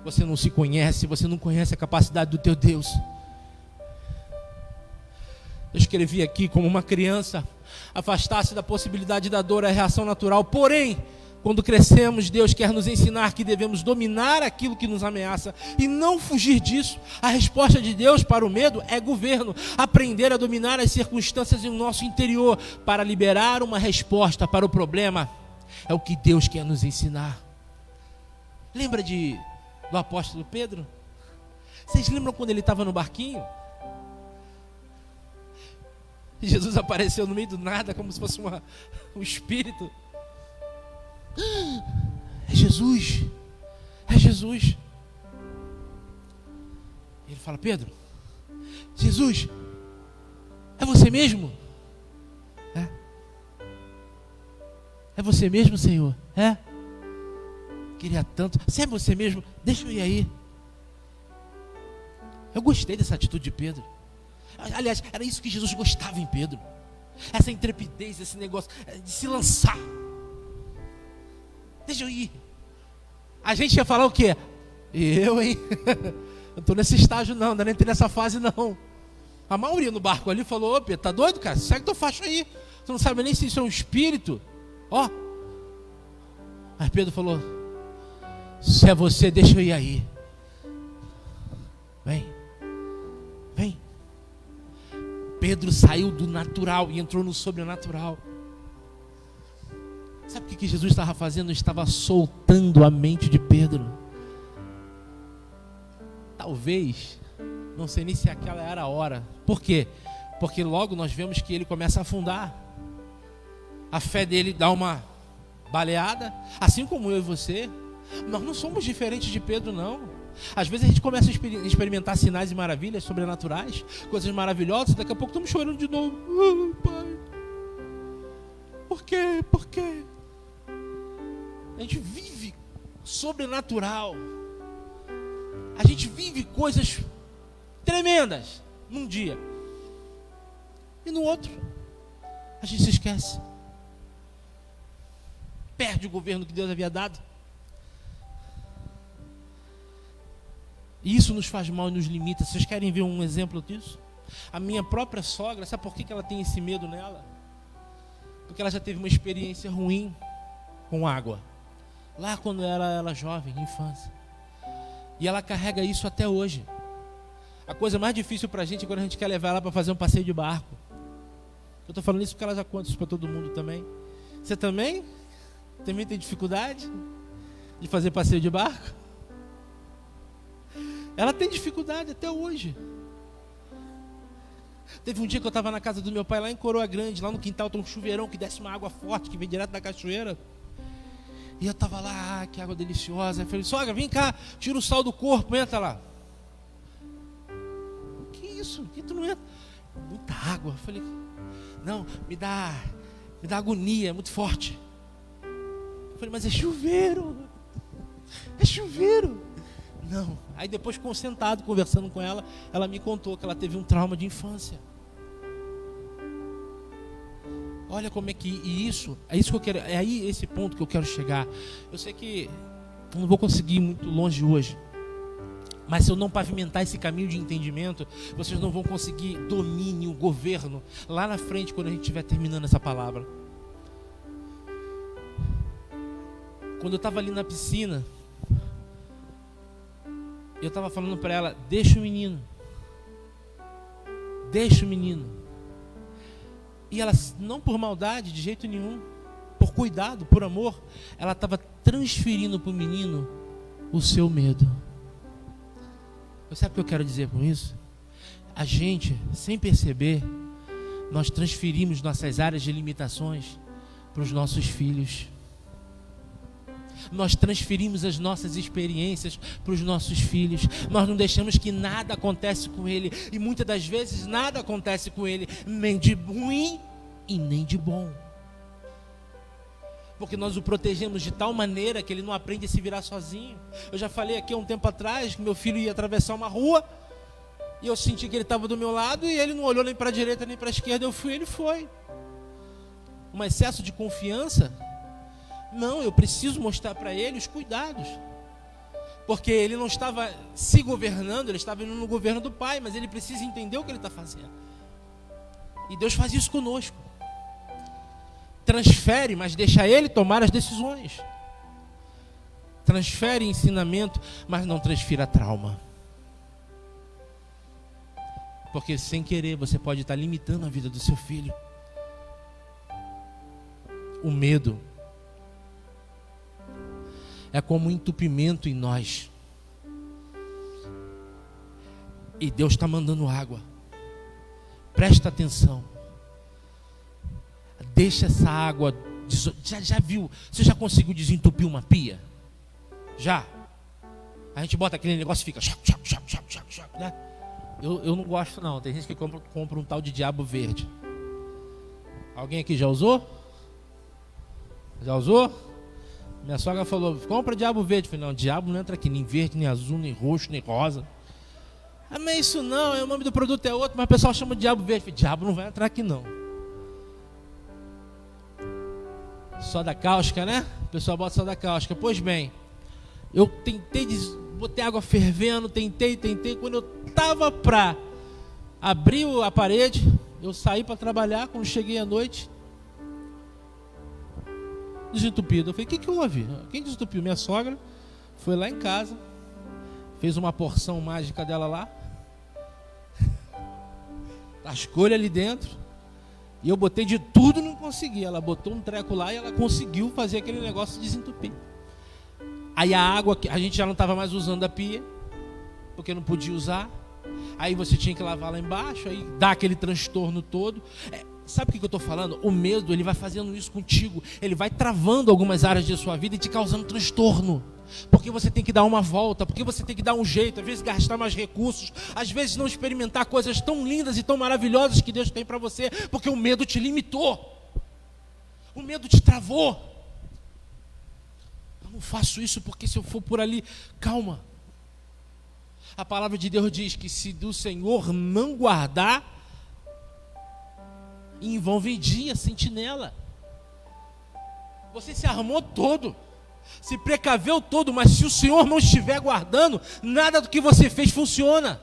Você não se conhece, você não conhece a capacidade do teu Deus. Eu escrevi aqui como uma criança, afastar-se da possibilidade da dor é a reação natural. Porém, quando crescemos, Deus quer nos ensinar que devemos dominar aquilo que nos ameaça e não fugir disso. A resposta de Deus para o medo é governo. Aprender a dominar as circunstâncias em nosso interior para liberar uma resposta para o problema é o que Deus quer nos ensinar. Lembra do apóstolo Pedro? Vocês lembram quando ele estava no barquinho? Jesus apareceu no meio do nada, como se fosse um espírito. É Jesus. É Jesus. Ele fala: Pedro, Jesus, é você mesmo? É você mesmo, Senhor? É? Queria tanto. Se é você mesmo, deixa eu ir aí. Eu gostei dessa atitude de Pedro. Aliás, era isso que Jesus gostava em Pedro. Essa intrepidez, esse negócio de se lançar. Deixa eu ir. A gente ia falar o quê? Eu, hein? Não estou nesse estágio não, ainda nem entrei nessa fase não. A maioria no barco ali falou: ô Pedro, tá doido, cara? Segue teu facho aí. Você não sabe nem se isso é um espírito. Ó. Mas Pedro falou: se é você, deixa eu ir aí. Vem. Vem. Pedro saiu do natural e entrou no sobrenatural. Sabe o que Jesus estava fazendo? Estava soltando a mente de Pedro. Talvez, não sei nem se aquela era a hora. Por quê? Porque logo nós vemos que ele começa a afundar. A fé dele dá uma baleada, assim como eu e você. Nós não somos diferentes de Pedro, não. Às vezes a gente começa a experimentar sinais e maravilhas sobrenaturais, coisas maravilhosas, daqui a pouco estamos chorando de novo. Pai, por quê? Por quê? A gente vive sobrenatural. A gente vive coisas tremendas num dia. E no outro, a gente se esquece. Perde o governo que Deus havia dado. E isso nos faz mal e nos limita. Vocês querem ver um exemplo disso? A minha própria sogra, sabe por que ela tem esse medo nela? Porque ela já teve uma experiência ruim com água. Lá quando era jovem, infância. E ela carrega isso até hoje. A coisa mais difícil pra gente é quando a gente quer levar ela para fazer um passeio de barco. Eu estou falando isso porque ela já conta isso para todo mundo também. Você também? Também tem dificuldade de fazer passeio de barco? Ela tem dificuldade até hoje. Teve um dia que eu estava na casa do meu pai, lá em Coroa Grande, lá no quintal tem um chuveirão que desce uma água forte, que vem direto da cachoeira. E eu estava lá, que água deliciosa. Eu falei, sogra, vem cá, tira o sal do corpo, entra lá. Que isso? Que tu não entra? Muita água. Eu falei, não, me dá agonia, é muito forte. Eu falei, mas é chuveiro. É chuveiro. Não. Aí depois, sentado, conversando com ela, ela me contou que ela teve um trauma de infância. Olha como é que isso que eu quero, é aí esse ponto que eu quero chegar. Eu sei que eu não vou conseguir ir muito longe hoje, mas se eu não pavimentar esse caminho de entendimento, vocês não vão conseguir domínio, governo, lá na frente, quando a gente estiver terminando essa palavra. Quando eu estava ali na piscina, eu estava falando para ela, deixa o menino. E ela, não por maldade, de jeito nenhum, por cuidado, por amor, ela estava transferindo para o menino o seu medo. Você sabe o que eu quero dizer com isso? A gente, sem perceber, nós transferimos nossas áreas de limitações para os nossos filhos. Nós transferimos as nossas experiências para os nossos filhos. Nós não deixamos que nada aconteça com ele. E muitas das vezes nada acontece com ele, nem de ruim e nem de bom. Porque nós o protegemos de tal maneira que ele não aprende a se virar sozinho. Eu já falei aqui há um tempo atrás que meu filho ia atravessar uma rua e eu senti que ele estava do meu lado e ele não olhou nem para a direita nem para a esquerda. Eu fui, ele foi. Um excesso de confiança. Não, eu preciso mostrar para ele os cuidados. Porque ele não estava se governando, ele estava indo no governo do Pai, mas ele precisa entender o que ele está fazendo. E Deus faz isso conosco. Transfere, mas deixa ele tomar as decisões. Transfere ensinamento, mas não transfira trauma. Porque sem querer você pode estar limitando a vida do seu filho. O medo é como um entupimento em nós. E Deus está mandando água. Presta atenção. Deixa essa água. Já viu? Você já conseguiu desentupir uma pia? Já? A gente bota aquele negócio e fica né? Eu não gosto não. Tem gente que compra um tal de diabo verde. Alguém aqui já usou? Já usou? Minha sogra falou, compra diabo verde. Eu falei, não, diabo não entra aqui, nem verde, nem azul, nem roxo, nem rosa. Ah, mas isso não, o nome do produto é outro, mas o pessoal chama de diabo verde. Eu falei, diabo não vai entrar aqui não. Soda cáustica, né? O pessoal bota soda cáustica. Pois bem, eu tentei, botei água fervendo, tentei. Quando eu estava para abrir a parede, eu saí para trabalhar, quando cheguei à noite, desentupido. Eu falei, o que houve? Quem desentupiu? Minha sogra foi lá em casa, fez uma porção mágica dela lá, tascou ele ali dentro, e eu botei de tudo e não consegui. Ela botou um treco lá e ela conseguiu fazer aquele negócio desentupir. Aí a água, a gente já não estava mais usando a pia, porque não podia usar. Aí você tinha que lavar lá embaixo, aí dá aquele transtorno todo. Sabe o que eu estou falando? O medo, ele vai fazendo isso contigo. Ele vai travando algumas áreas de sua vida e te causando transtorno. Porque você tem que dar uma volta, porque você tem que dar um jeito, às vezes gastar mais recursos, às vezes não experimentar coisas tão lindas e tão maravilhosas que Deus tem para você, porque o medo te limitou. O medo te travou. Eu não faço isso porque se eu for por ali, calma. A palavra de Deus diz que se do Senhor não guardar, em vão vigia, sentinela. Você se armou todo, se precaveu todo, mas se o Senhor não estiver guardando, nada do que você fez funciona.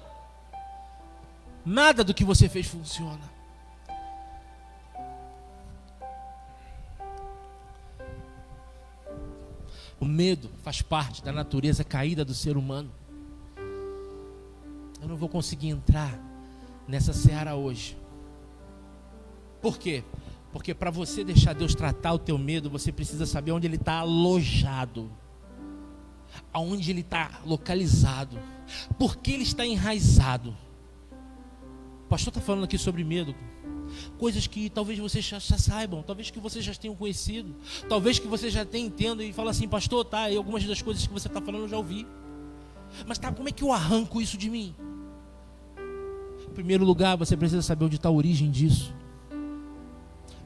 Nada do que você fez funciona. O medo faz parte da natureza caída do ser humano. Eu não vou conseguir entrar nessa seara hoje. Por quê? Porque para você deixar Deus tratar o teu medo, você precisa saber onde ele está alojado, aonde ele está localizado, por que ele está enraizado. O pastor está falando aqui sobre medo, coisas que talvez vocês já saibam, talvez que vocês já tenham conhecido, talvez que você já tenha entendo e fala assim, pastor, tá, e algumas das coisas que você está falando eu já ouvi, mas tá, como é que eu arranco isso de mim? Em primeiro lugar, você precisa saber onde está a origem disso.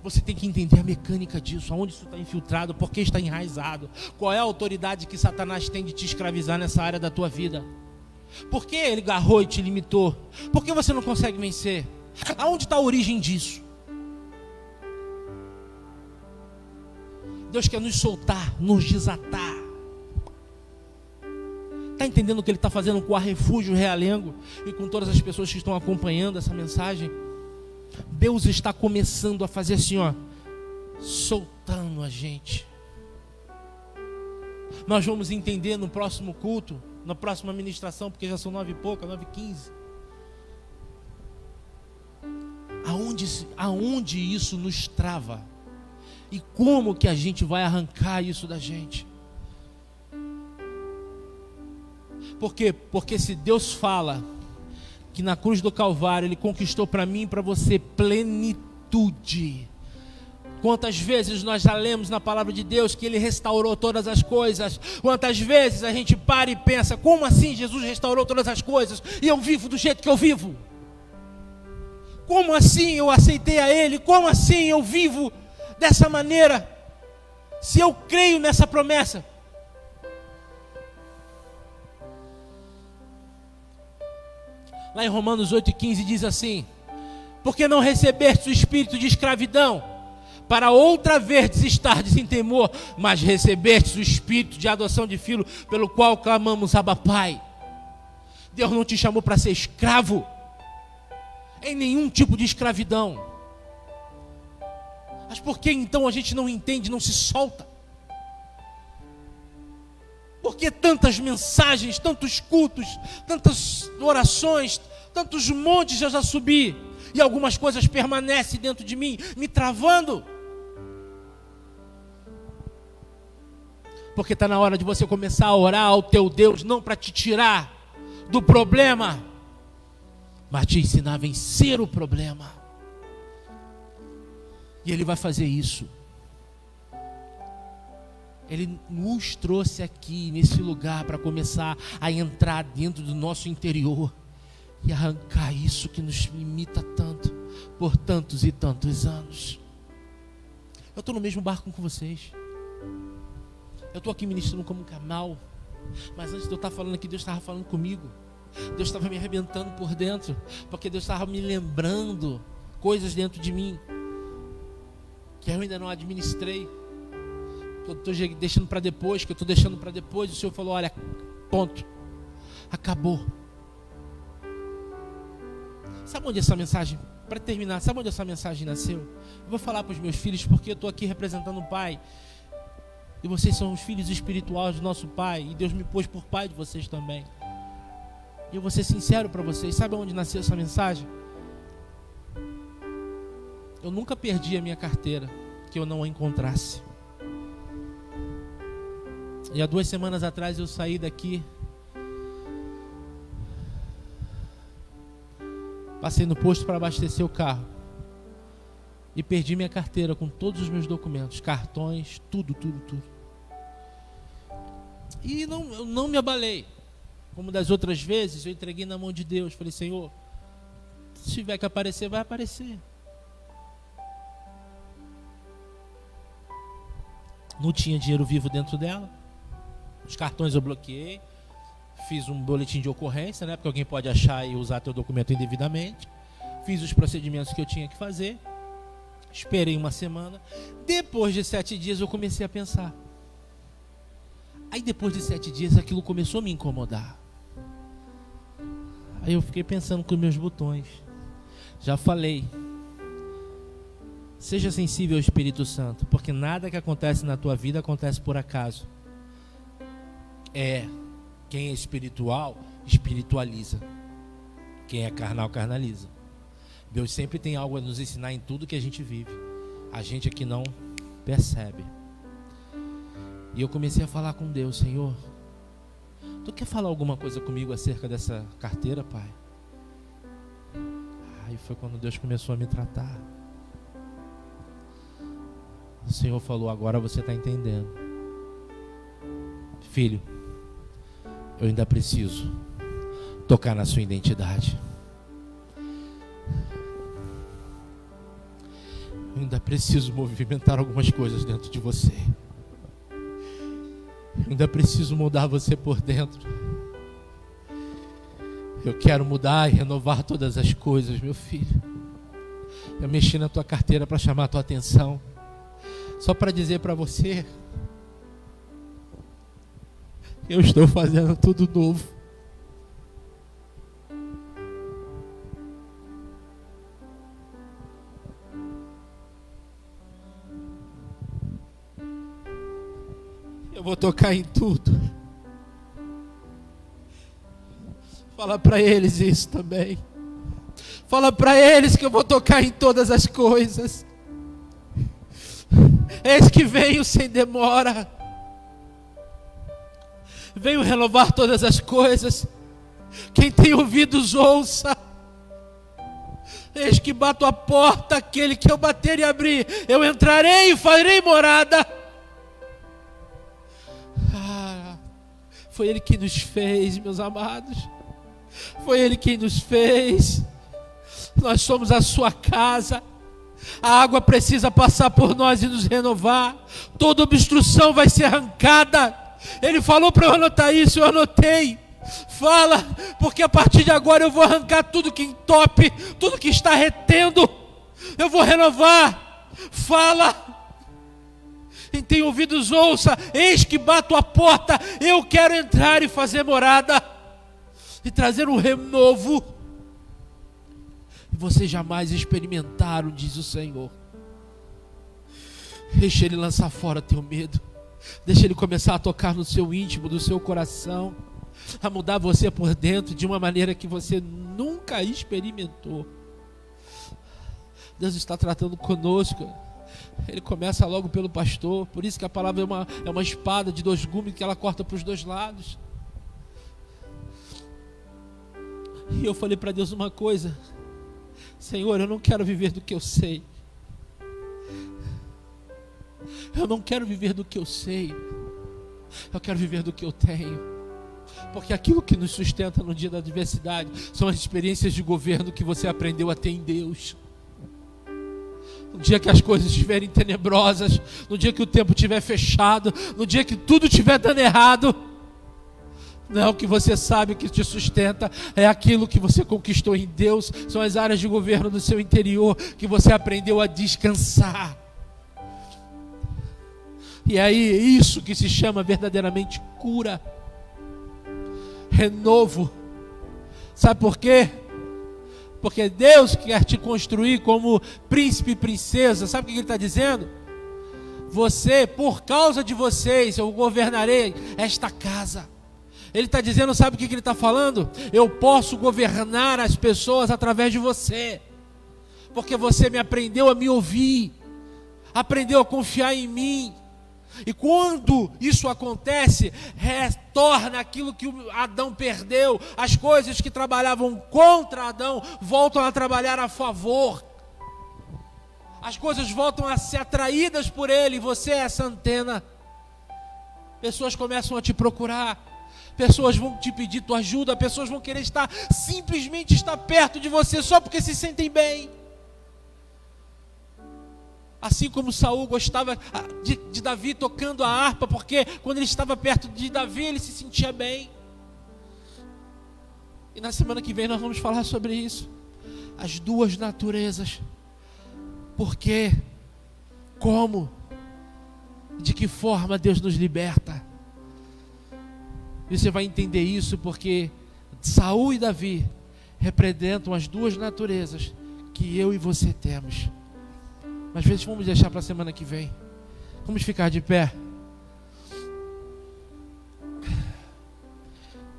Você tem que entender a mecânica disso, aonde isso está infiltrado, por que está enraizado, qual é a autoridade que Satanás tem de te escravizar nessa área da tua vida. Por que ele agarrou e te limitou? Por que você não consegue vencer? Aonde está a origem disso? Deus quer nos soltar, nos desatar. Está entendendo o que Ele está fazendo com a Refúgio Realengo e com todas as pessoas que estão acompanhando essa mensagem? Deus está começando a fazer assim, ó, soltando a gente. Nós vamos entender no próximo culto, na próxima ministração, porque já são 9 e pouca, 9h15. Aonde isso nos trava e como que a gente vai arrancar isso da gente. Por quê? Porque se Deus fala que na cruz do Calvário Ele conquistou para mim e para você plenitude. Quantas vezes nós já lemos na palavra de Deus que Ele restaurou todas as coisas? Quantas vezes a gente para e pensa, como assim Jesus restaurou todas as coisas e eu vivo do jeito que eu vivo? Como assim eu aceitei a Ele? Como assim eu vivo dessa maneira? Se eu creio nessa promessa. Lá em Romanos 8,15 diz assim: porque não recebeste o espírito de escravidão, para outra vez estardes em temor, mas recebestes o espírito de adoção de filho, pelo qual clamamos Abba Pai. Deus não te chamou para ser escravo, em nenhum tipo de escravidão. Mas por que então a gente não entende, não se solta? Por que tantas mensagens, tantos cultos, tantas orações, tantos montes eu já subi, e algumas coisas permanecem dentro de mim, me travando? Porque está na hora de você começar a orar ao teu Deus, não para te tirar do problema, mas te ensinar a vencer o problema. E Ele vai fazer isso. Ele nos trouxe aqui nesse lugar para começar a entrar dentro do nosso interior e arrancar isso que nos limita tanto por tantos e tantos anos. Eu estou no mesmo barco com vocês. Eu estou aqui ministrando como um canal, mas antes de eu estar falando aqui, Deus estava falando comigo. Deus estava me arrebentando por dentro, porque Deus estava me lembrando coisas dentro de mim que eu ainda não administrei, que eu estou deixando para depois, que eu estou deixando para depois. E o Senhor falou: olha, ponto, acabou. Sabe onde essa mensagem, para terminar, sabe onde essa mensagem nasceu? Eu vou falar para os meus filhos, porque eu estou aqui representando o Pai, e vocês são os filhos espirituais do nosso Pai, e Deus me pôs por pai de vocês também. E eu vou ser sincero para vocês, sabe onde nasceu essa mensagem? Eu nunca perdi a minha carteira que eu não a encontrasse. E há 2 semanas atrás eu saí daqui, passei no posto para abastecer o carro e perdi minha carteira com todos os meus documentos, cartões, tudo. E eu não me abalei. Como das outras vezes, eu entreguei na mão de Deus. Falei: Senhor, se tiver que aparecer, vai aparecer. Não tinha dinheiro vivo dentro dela. Os cartões eu bloqueei. Fiz um boletim de ocorrência, né? Porque alguém pode achar e usar teu documento indevidamente. Fiz os procedimentos que eu tinha que fazer. Esperei uma semana. Depois de 7 dias eu comecei a pensar. Aí depois de 7 dias aquilo começou a me incomodar. Aí eu fiquei pensando com os meus botões. Já falei. Seja sensível ao Espírito Santo, porque nada que acontece na tua vida acontece por acaso. Quem é espiritual, espiritualiza. Quem é carnal, carnaliza. Deus sempre tem algo a nos ensinar em tudo que a gente vive. A gente aqui não percebe. E eu comecei a falar com Deus: Senhor, Tu quer falar alguma coisa comigo acerca dessa carteira, Pai? Aí foi quando Deus começou a me tratar. O Senhor falou: agora você está entendendo. Filho, eu ainda preciso tocar na sua identidade. Eu ainda preciso movimentar algumas coisas dentro de você. Eu ainda preciso mudar você por dentro. Eu quero mudar e renovar todas as coisas, meu filho. Eu mexi na tua carteira para chamar a tua atenção, só para dizer para você: eu estou fazendo tudo novo. Eu vou tocar em tudo. Fala para eles isso também. Fala para eles que eu vou tocar em todas as coisas. Eis que venho sem demora. Venho renovar todas as coisas. Quem tem ouvidos, ouça. Eis que bato a porta, aquele que eu bater e abrir, eu entrarei e farei morada. Foi Ele quem nos fez, meus amados. Foi Ele quem nos fez. Nós somos a sua casa. A água precisa passar por nós e nos renovar. Toda obstrução vai ser arrancada. Ele falou para eu anotar isso, eu anotei. Fala, porque a partir de agora eu vou arrancar tudo que entope, tudo que está retendo. Eu vou renovar. Fala. Quem tem ouvidos, ouça. Eis que bato a porta. Eu quero entrar e fazer morada e trazer um renovo. Vocês jamais experimentaram, diz o Senhor. Deixa Ele lançar fora teu medo. Deixa Ele começar a tocar no seu íntimo, do seu coração, a mudar você por dentro de uma maneira que você nunca experimentou. Deus está tratando conosco. Ele começa logo pelo pastor. Por isso que a palavra é uma espada de 2 gumes que ela corta para os 2 lados. E eu falei para Deus uma coisa: Senhor, eu não quero viver do que eu sei. Eu não quero viver do que eu sei. Eu quero viver do que eu tenho. Porque aquilo que nos sustenta no dia da adversidade são as experiências de governo que você aprendeu a ter em Deus. No dia que as coisas estiverem tenebrosas, no dia que o tempo estiver fechado, no dia que tudo estiver dando errado, não, o que você sabe que te sustenta é aquilo que você conquistou em Deus. São as áreas de governo do seu interior que você aprendeu a descansar. E aí, isso que se chama verdadeiramente cura, renovo. Sabe por quê? Porque Deus quer te construir como príncipe e princesa. Sabe o que Ele está dizendo? Você, por causa de vocês, eu governarei esta casa. Ele está dizendo, sabe o que Ele está falando? Eu posso governar as pessoas através de você. Porque você me aprendeu a me ouvir. Aprendeu a confiar em mim. E quando isso acontece, retorna aquilo que Adão perdeu. As coisas que trabalhavam contra Adão voltam a trabalhar a favor. As coisas voltam a ser atraídas por ele. Você é essa antena. Pessoas começam a te procurar. Pessoas vão te pedir tua ajuda. Pessoas vão querer simplesmente estar perto de você só porque se sentem bem. Assim como Saul gostava de Davi tocando a harpa, porque quando ele estava perto de Davi, ele se sentia bem. E na semana que vem nós vamos falar sobre isso. As duas naturezas. Por quê? Como? De que forma Deus nos liberta? E você vai entender isso porque Saul e Davi representam as duas naturezas que eu e você temos. Mas às vezes vamos deixar para a semana que vem. Vamos ficar de pé.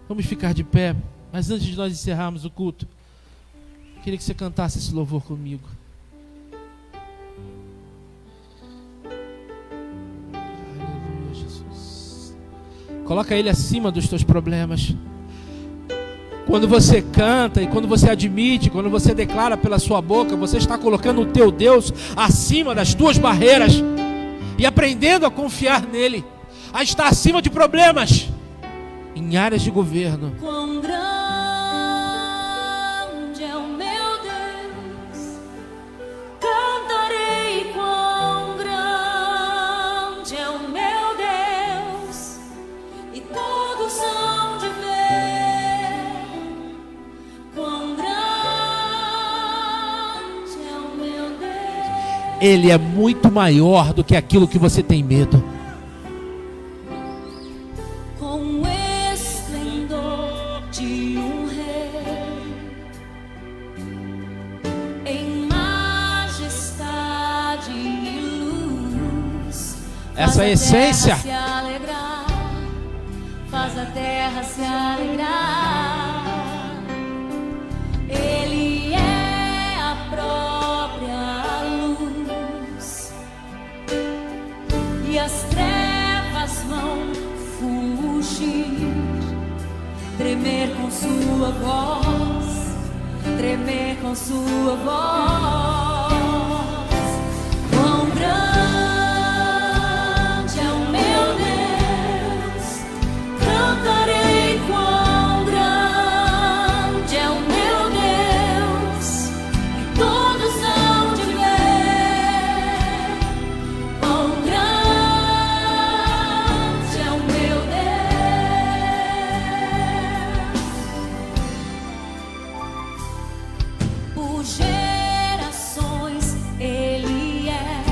Vamos ficar de pé. Mas antes de nós encerrarmos o culto, queria que você cantasse esse louvor comigo. Aleluia, Jesus. Coloca ele acima dos teus problemas. Quando você canta e quando você admite, quando você declara pela sua boca, você está colocando o teu Deus acima das tuas barreiras e aprendendo a confiar nele, a estar acima de problemas em áreas de governo. Quão grande é o meu Deus, cantarei quão grande é o meu Deus, e todos hão de ver quão grande é o meu Deus. Ele é muito maior do que aquilo que você tem medo. Com o esplendor de um rei, em majestade e luz, Essa é a essência. se alegrar, faz a terra se alegrar. Ele é a própria luz, e as trevas vão fugir, tremer com sua voz, tremer com sua voz. Quão grande é o meu Deus, cantarei quão grande é o meu Deus, e todos hão de ver quão grande é o meu Deus. Por gerações Ele é,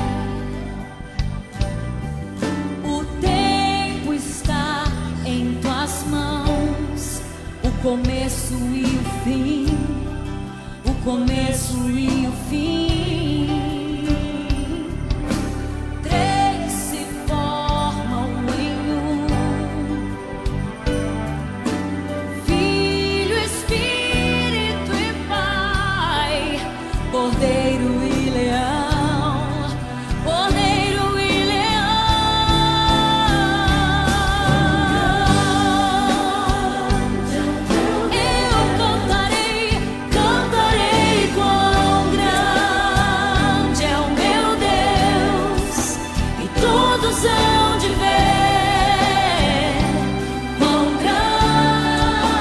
o tempo está em tuas mãos, o começo e o fim, o começo e o fim. Três se formam em um: Filho, Espírito e Pai, Cordeiro e Leão, Cordeiro e Leão. Eu cantarei, cantarei quão grande é o meu Deus, e todos hão de ver quão grande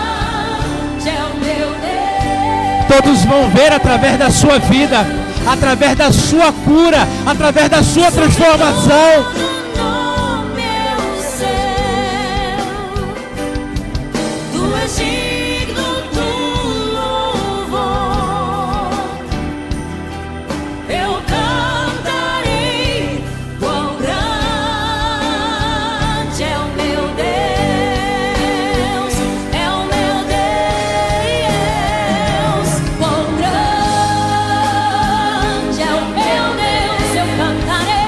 é o meu Deus. Todos vão ver através da sua vida, através da sua cura, através da sua transformação. No meu céu, tu és digno do louvor. Eu cantarei quão grande é o meu Deus, é o meu Deus. Quão grande é o meu Deus, eu cantarei.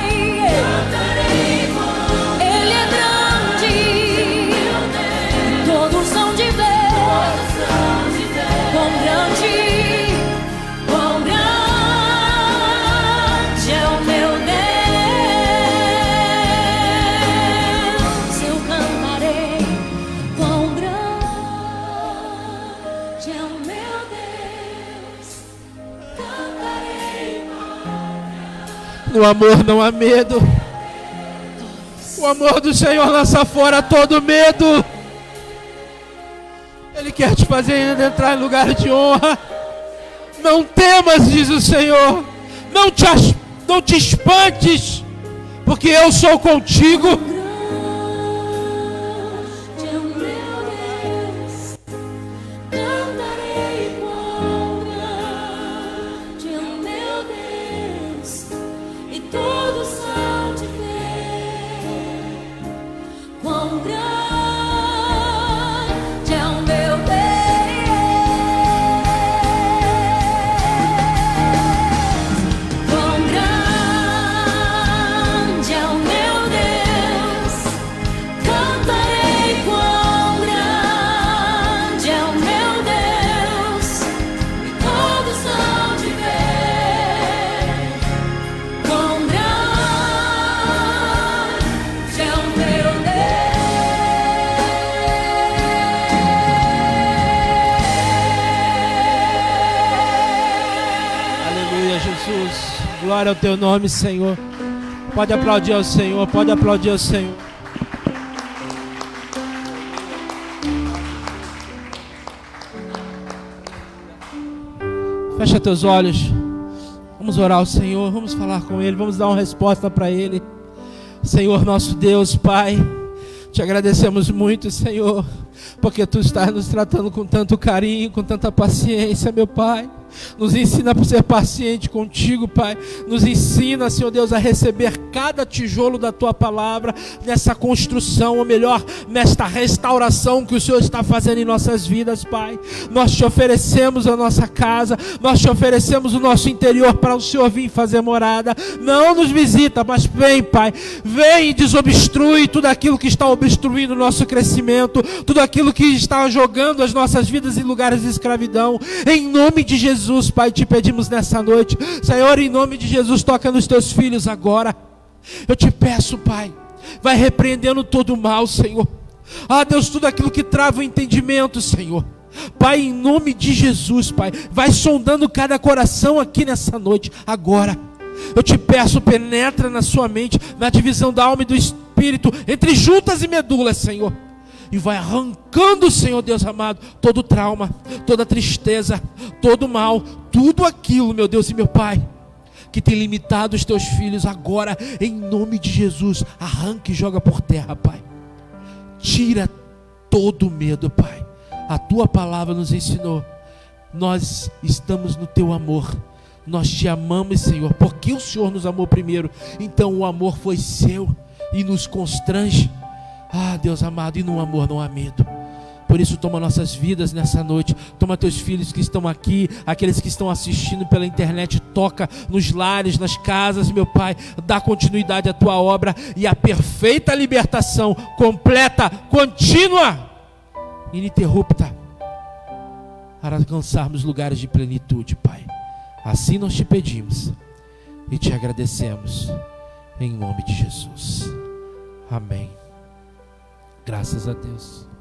Ele é grande, todos hão de ver quão grande é o meu Deus. Eu cantarei quão grande é o meu Deus. Cantarei. No amor não há medo. O amor do Senhor lança fora todo medo. Ele quer te fazer entrar em lugar de honra. Não temas, diz o Senhor. Não não te espantes, porque eu sou contigo. Glória ao teu nome, Senhor. Pode aplaudir ao Senhor, pode aplaudir ao Senhor. Fecha teus olhos. Vamos orar ao Senhor, vamos falar com Ele, vamos dar uma resposta para Ele. Senhor nosso Deus, Pai, te agradecemos muito, Senhor, porque Tu estás nos tratando com tanto carinho, com tanta paciência, meu Pai. Nos ensina a ser paciente contigo, Pai. Nos ensina, Senhor Deus, a receber cada tijolo da Tua palavra nessa construção, ou melhor, nesta restauração que o Senhor está fazendo em nossas vidas, Pai. Nós te oferecemos a nossa casa, nós te oferecemos o nosso interior para o Senhor vir fazer morada. Não nos visita, mas vem, Pai. Vem e desobstrui tudo aquilo que está obstruindo o nosso crescimento, tudo aquilo que está jogando as nossas vidas em lugares de escravidão. Em nome de Jesus, Pai, te pedimos nessa noite, Senhor, em nome de Jesus, toca nos teus filhos agora. Eu te peço, Pai, vai repreendendo todo o mal, Senhor. Ah, Deus, tudo aquilo que trava o entendimento, Senhor. Pai, em nome de Jesus, Pai, vai sondando cada coração aqui nessa noite, agora. Eu te peço, penetra na sua mente, na divisão da alma e do espírito, entre juntas e medulas, Senhor. E vai arrancando, Senhor Deus amado, todo trauma, toda tristeza, todo mal, tudo aquilo, meu Deus e meu Pai, que tem limitado os teus filhos agora, em nome de Jesus, arranca e joga por terra, Pai. Tira todo o medo, Pai. A Tua palavra nos ensinou, nós estamos no Teu amor, nós te amamos, Senhor, porque o Senhor nos amou primeiro, então o amor foi seu e nos constrange. Ah, Deus amado, e no amor não há medo. Por isso toma nossas vidas nessa noite. Toma teus filhos que estão aqui, aqueles que estão assistindo pela internet. Toca nos lares, nas casas, meu Pai. Dá continuidade à Tua obra e a perfeita libertação, completa, contínua, ininterrupta, para alcançarmos lugares de plenitude, Pai. Assim nós te pedimos e te agradecemos, em nome de Jesus. Amém. Graças a Deus.